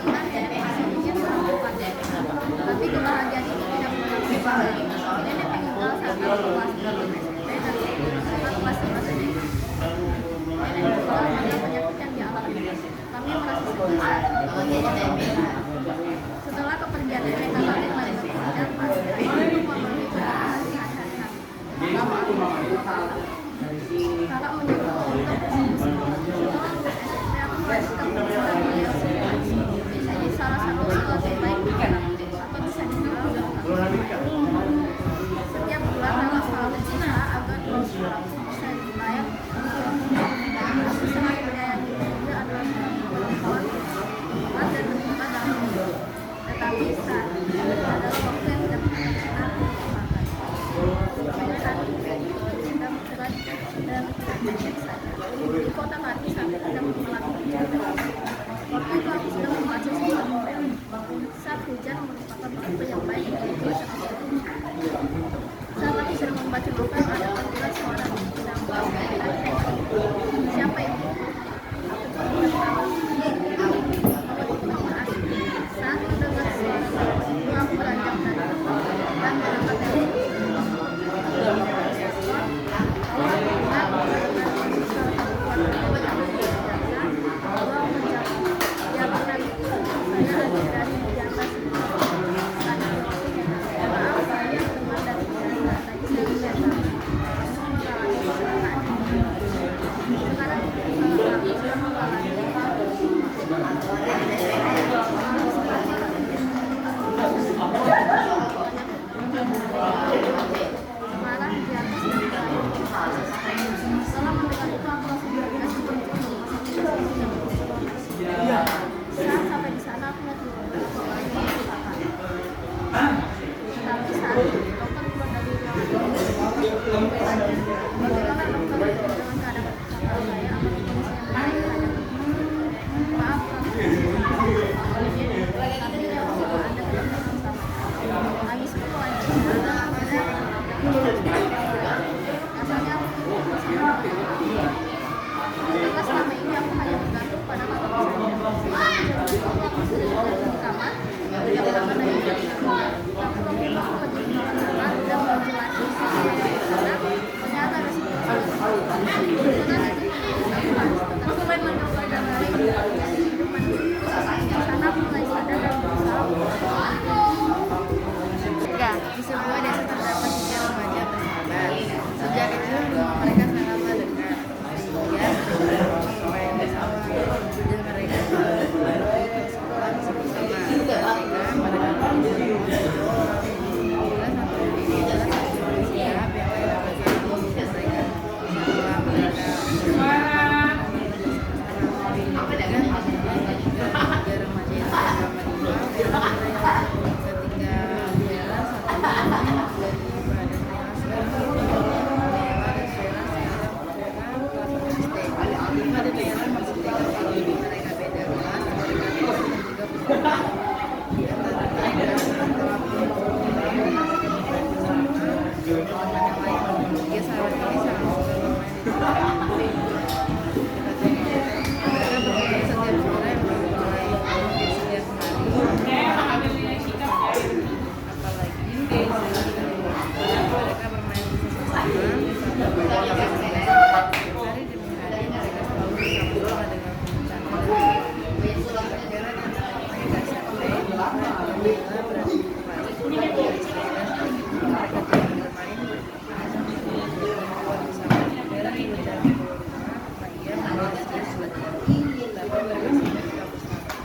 dan masih ingin menemukan. Tapi kebahagiaan itu tidak pernah kembali. Nenek meninggal saat aku kelas 3 SMP dan saat kelas 5 SD. Nenek meninggal karena penyakit yang dialami. Kami merasa sedih saat itu. Setelah kepergian nenek, kami kembali ke Padang. Kakak menyuruhku untuk SMP aku melanjutkan pendidikan beliau. Jadi salah satu sekolah terbaik atau bisa dibilang setiap bulan kakak selalu berusaha agar aku bisa dibayar. Aku sangat menyayangi dia adalah seorang perempuan kuat dan terbuka dalam hidup. Tetapi saat ini adalah waktu yang tidak pernah aku lupakan. Hanya saat ini sedang berat dan tidak saja. Di kota Mati sampai tidak melakukan perjalanan. Waktu itu aku sedang membaca sebuah novel. Saat hujan merupakan waktu yang baik untuk membaca novel. Saat aku sedang membaca novel, ada panggilan suara yang sedang bau dan siapa itu? Aku pun tertawa. Nomor itu nomor asli. Saat mendengar suara telepon itu, aku beranjak dari tempat. Bagaimana kalau kalian dengan keadaan kakak saya akan kondisi yang baik maaf tapi tidak semua anda tidak sama lagi sekolah asalnya maka selama ini aku hanya bergantung pada kakak aku sudah di kamar berjam-jam dari dan laki-laki ternyata ada aku mulai mencoba dan karena aku mulai sadar dan berusaha di sebuah desa terdapat 3 remaja bersahabat. Sejak kecil mereka sangat dekat. Ya, mereka bersama dan mereka ke sekolah bersama.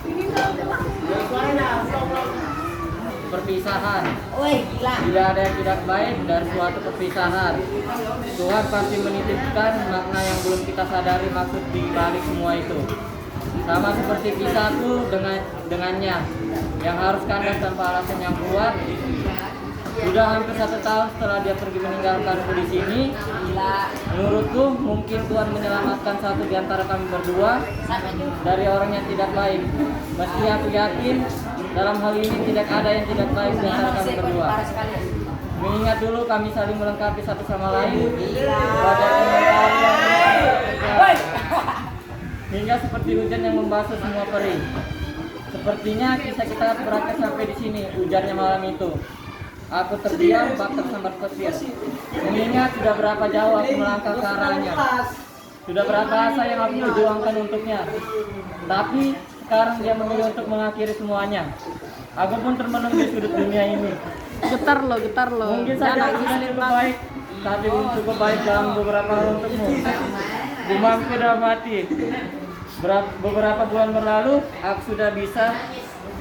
Sehingga mereka perpisahan. Tidak ada yang tidak baik dari suatu perpisahan. Tuhan pasti menitipkan makna yang belum kita sadari maksud di balik semua itu. Sama seperti kisahku dengannya yang harus kandas tanpa alasan yang kuat. Sudah hampir 1 tahun setelah dia pergi meninggalkanku di sini. Menurutku mungkin Tuhan menyelamatkan satu di antara kami berdua dari orang yang tidak baik. Meski aku yakin dalam hal ini tidak ada yang tidak baik di antara kami berdua. Mengingat dulu kami saling melengkapi satu sama lain. Pada hingga seperti hujan yang membasuh semua perih. Sepertinya kisah kita berakhir sampai di sini. Hujannya malam itu. Aku terdiam, bak tersambar petir. Mengingat sudah berapa jauh aku melangkah ke arahnya. Sudah berapa asa yang aku perjuangkan untuknya. Tapi sekarang dia memilih untuk mengakhiri semuanya. Aku pun termenung di sudut dunia ini. Getar lo. Mungkin saja aku cukup baik, tapi cukup baik dalam beberapa hal untukmu. Gumamku udah mati. Beberapa bulan berlalu, aku sudah bisa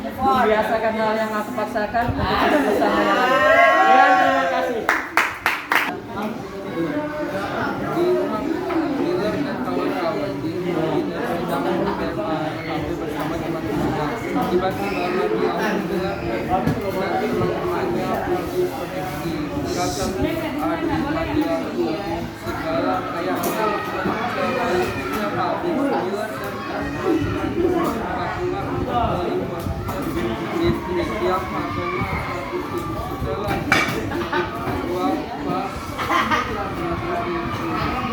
membiasakan hal yang aku paksakan untuk tidak bersamanya lagi. Ya, terima kasih. Di rumah Miller dan kawan-kawan di sedang hampir bersama teman-teman. Tiba-tiba dia mendengar nanti teman-temannya pergi proteksi. Kakak adik aku segala kayak orang sebaliknya pabrik Miller dan teman-teman untuk di setiap masalah setelah uang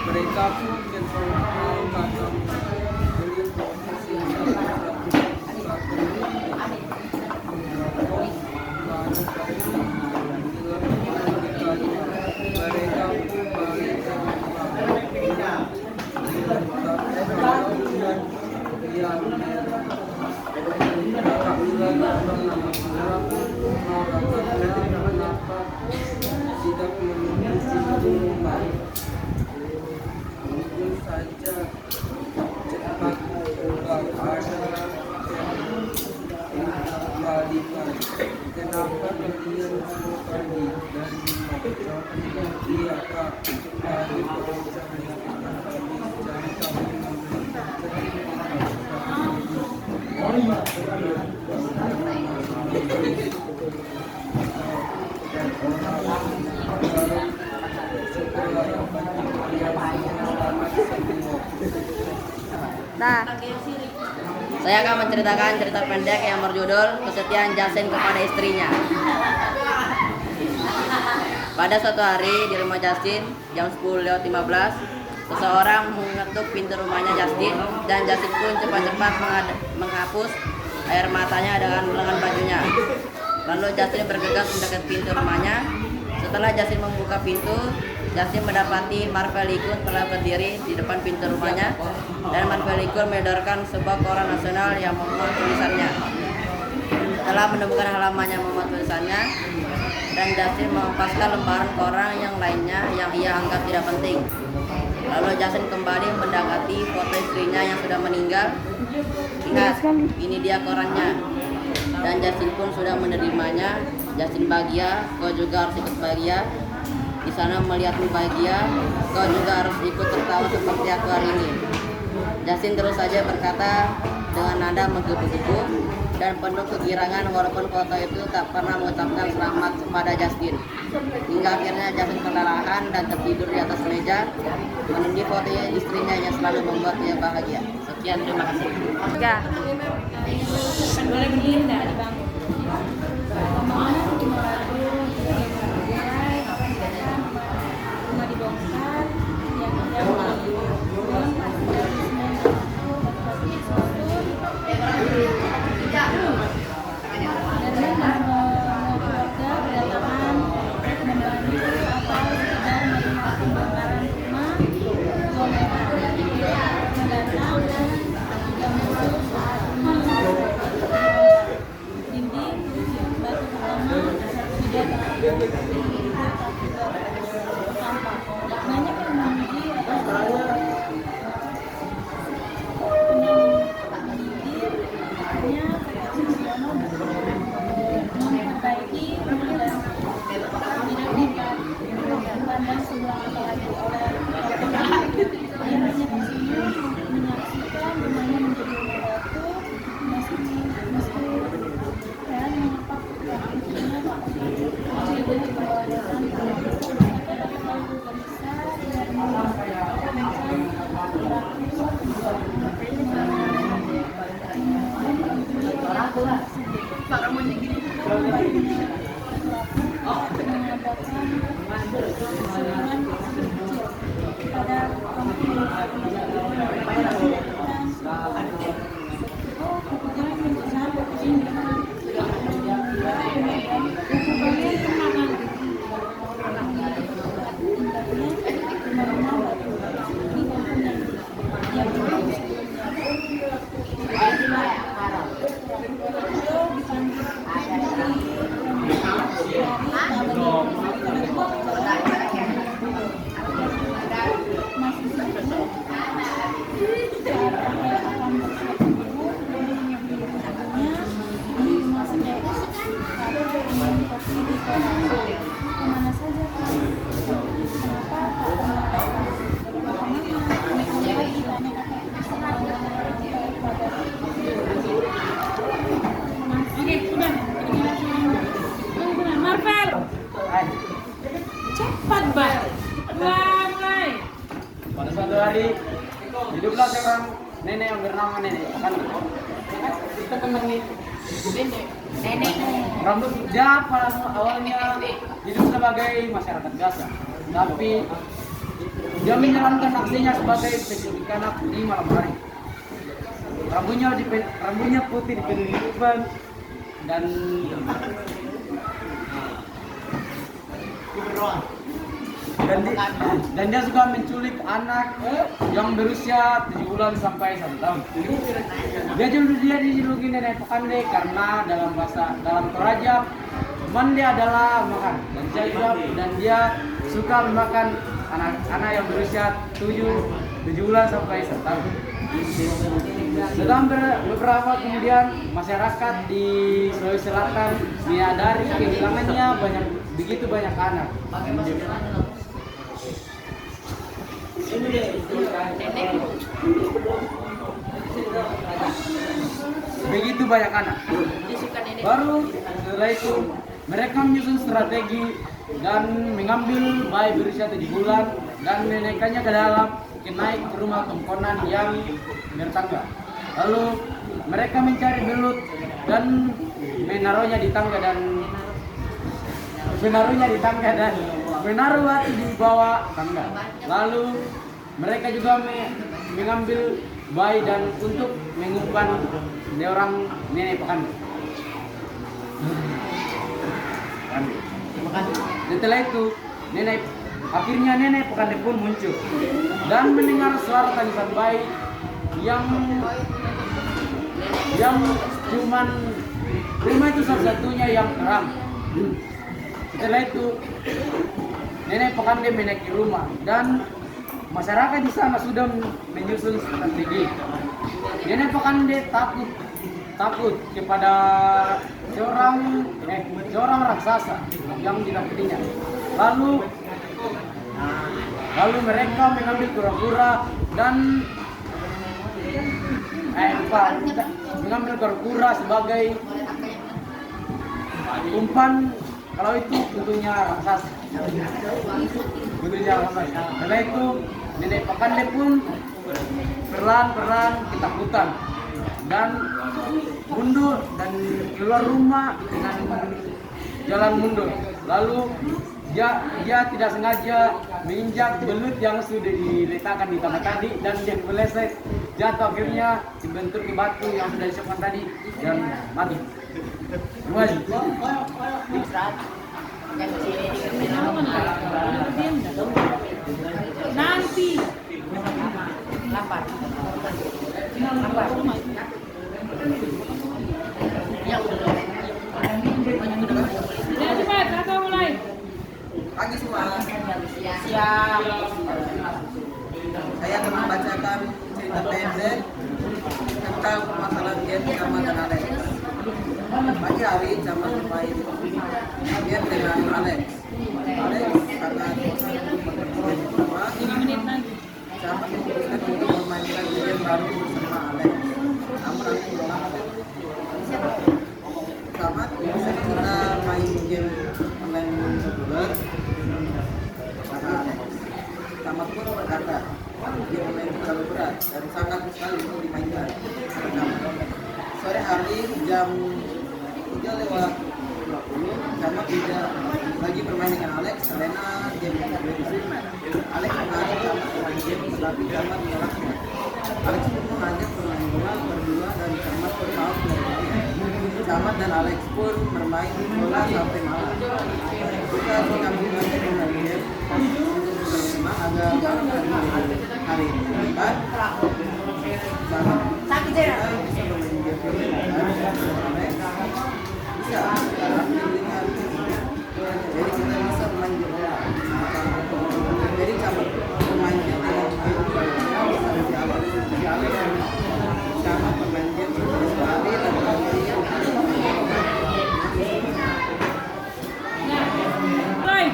mereka pun mencoba kata beli posisi tidak menunggu mungkin saja cepat ada kembalikan. Kenapa kalian semua pergi dan mengucapkan iya kak dari perusahaan habis jadi kami memberikan Dah. Saya akan menceritakan cerita pendek yang berjudul Kesetiaan Justin kepada Istrinya. Pada suatu hari di rumah Justin, jam 10:15, seseorang mengetuk pintu rumahnya Justin, dan Justin pun cepat-cepat menghapus air matanya dengan lengan bajunya. Lalu Justin bergegas mendekat pintu rumahnya. Setelah Justin membuka pintu, Justin mendapati Marvel Ikun telah berdiri di depan pintu rumahnya, dan Marvel Ikun menyodorkan sebuah koran nasional yang memuat tulisannya. Setelah menemukan halaman yang memuat tulisannya, dan Justin menghempaskan lembaran koran yang lainnya yang ia anggap tidak penting. Lalu Justin kembali mendekati foto istrinya yang sudah meninggal. Lihat, ini dia korannya. Dan Justin pun sudah menerimanya. Justin bahagia, kau juga harus ikut bahagia. Di sana melihatmu bahagia, kau juga harus ikut tertawa seperti aku hari ini. Justin terus saja berkata dengan nada menggebu-gebu dan penuh kegirangan, walaupun foto itu tak pernah mengucapkan selamat kepada Justin. Hingga akhirnya Justin kelelahan dan tertidur di atas meja menindih foto istrinya yang selalu membuat dia bahagia. Sekian, terima kasih. Tiga. Boleh berdiri enggak dibangun? Rumah dibongkar, yang ada di Gunung, Cepat, Mbak. Mulai. Pada suatu hari, hiduplah seorang nenek yang bernama Nenek. Kan kita kenal nih. Nenek. Rambut dia pada awalnya hidup sebagai masyarakat biasa, tapi dia menjalankan aksinya sebagai penculik anak di malam hari. Rambutnya putih dipenuhi uban dan dia suka menculik anak yang berusia 7 bulan sampai 1 tahun. Dia dijuluki Nenek Pakande karena dalam Toraja mandi adalah makan, dan dia suka memakan anak-anak yang berusia 7 bulan sampai 1 tahun. Setelah beberapa kemudian, masyarakat di Sulawesi Selatan menyadari kehilangannya begitu banyak anak. Begitu banyak anak. Baru setelah itu mereka menyusun strategi dan mengambil bayi berusia 7 bulan dan menaikannya ke dalam naik ke rumah tongkonan yang bertangga. Lalu mereka mencari belut dan menaruhnya di tangga dan menaruh batu di bawah tangga. Lalu mereka juga mengambil bayi dan untuk mengumpan orang nenek Pakande. Setelah itu akhirnya nenek Pakande pun muncul dan mendengar suara tangisan bayi yang cuman rumah itu satu-satunya yang terang. Setelah itu nenek Pakande menaiki rumah dan masyarakat di sana sudah menyusun strategi. Nenek Pakande takut kepada seorang raksasa yang didapatinya. Lalu mereka mengambil kura-kura dan mengambil kura-kura sebagai umpan. Kalau itu tentunya raksasa. Setelah itu nenek Pakande pun perlahan-lahan ketakutan dan mundur dan keluar rumah dengan jalan mundur. Lalu dia tidak sengaja menginjak belut yang sudah diletakkan di taman tadi dan dia meleset jatuh, akhirnya dibentur ke batu yang sudah disiapkan tadi dan mati. Nanti lapar. Ya cepat, kakak mulai. Pagi semua. Siap. Saya akan membacakan cerita pendek tentang permasalahan game Camat dan Alex. Pagi hari Camat bermain game dengan Alex. Alex sangat bosan untuk bermain bersama. 5 menit lagi. Camat memutuskan untuk memainkan game baru bersama Alex. Namun nanti lama. Camat, bisa kita main game online dulu sama Alex. Camat pun berkata, game online terlalu berat dan sangat sekali untuk dimainkan. Sore hari jam 3:20, Camat tidak lagi bermain dengan Alex karena game Alex mengajak Camat bermain game, tetapi Camat menolaknya. Alex pun mengajak bermain bola berdua dan Camat pun mau bermain. Camat dan Alex pun bermain bola sampai malam. Kita mengambil aja dengan game untuk bersama agar hari ini kan Camat kita bisa bermain game bisa jadi kita bisa bermain bola. Jadi Camat bermain game Camat bermain game sekali dan Mulai.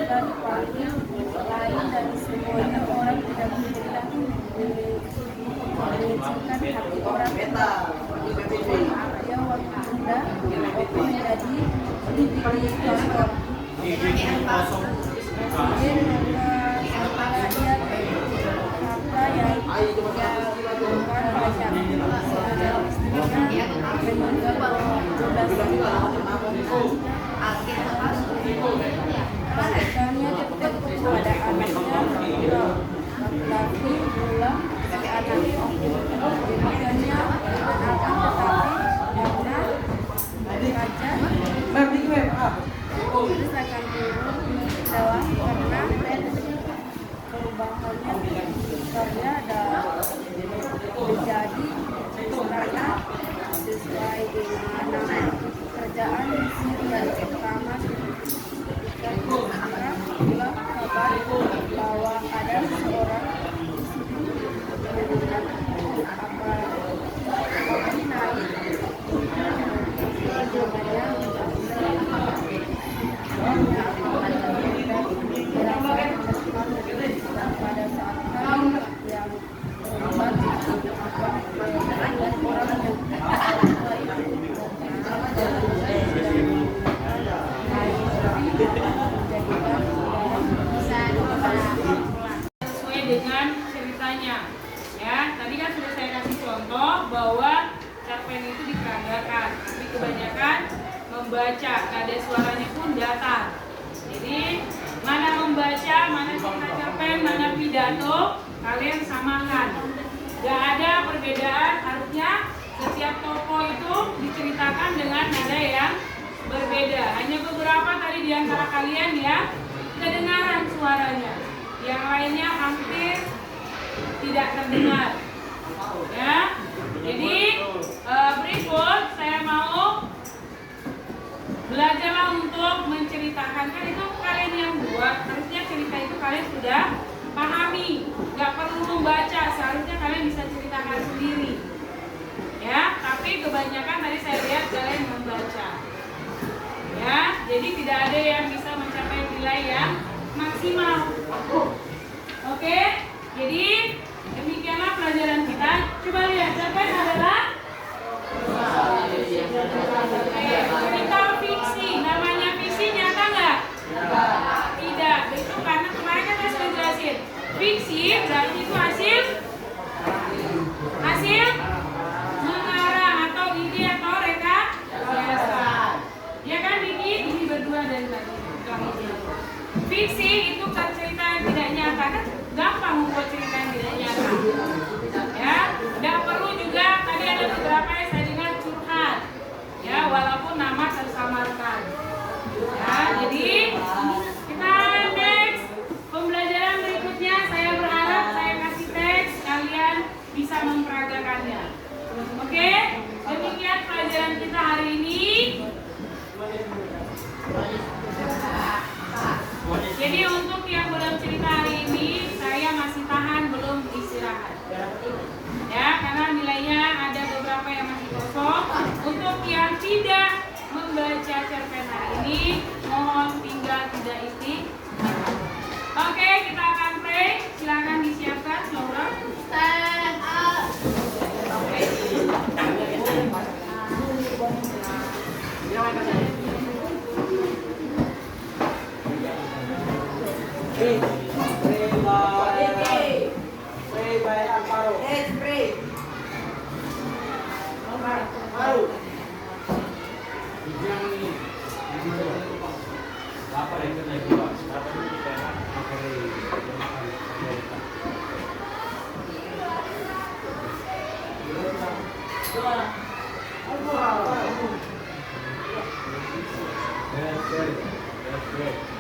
Tadi pagi, lain dari semuanya orang tidak bilang mengizinkan hati orang. Dia waktu muda, waktu menjadi dipilih pastor. Dia menganggap setelah dia harta yang dia bukan pajak. Sedangkan istrinya meninggal 12 tahun. Akhirnya dekat kepada anaknya laki-laki pulang si anak demikiannya akan tetapi karena terus akan turun dalam karena perubahannya karena ada menjadi istana sesuai dengan kerjaan misi yang pertama. Bilang kabar bahwa ada seorang api naik pada saat pidato kalian samakan. Gak ada perbedaan, harusnya setiap tokoh itu diceritakan dengan nada yang berbeda. Hanya beberapa tadi di antara kalian ya kedengaran suaranya, yang lainnya hampir tidak terdengar. Ya, jadi berikut saya mau belajarlah untuk menceritakan. Kan itu kalian yang buat, harusnya cerita itu kalian sudah pahami, nggak perlu membaca, seharusnya kalian bisa ceritakan sendiri. Ya, tapi kebanyakan tadi saya lihat kalian membaca. Ya, jadi tidak ada yang bisa mencapai nilai yang maksimal. Oke, jadi demikianlah pelajaran kita. Coba lihat, cerpen adalah cerita fiksi. Namanya fiksi nyata nggak? Tidak. Itu karena kemarin kan saya sudah jelasin. Fiksi berarti itu hasil mengarang atau ide atau rekayasa. Ya kan Diki? Ini berdua dari tadi. Fiksi itu kan cerita yang tidak nyata, kan gampang membuat cerita yang tidak nyata. Ya, tidak perlu juga. Tadi ada beberapa yang saya dengar curhat. Ya, walaupun nama tersamarkan. Ya, jadi kita next pembelajaran berikutnya. Saya berharap saya kasih teks, kalian bisa memperagakannya. Oke, demikian pelajaran kita hari ini. Jadi untuk yang belum cerita hari ini, saya masih tahan belum istirahat. Ya, karena nilainya ada beberapa yang masih kosong. Untuk yang tidak membaca cerpen hari ini, mohon tinggal tidak isi. Oke, kita akan pray. Silakan disiapkan, Laura. Stand up. That's great.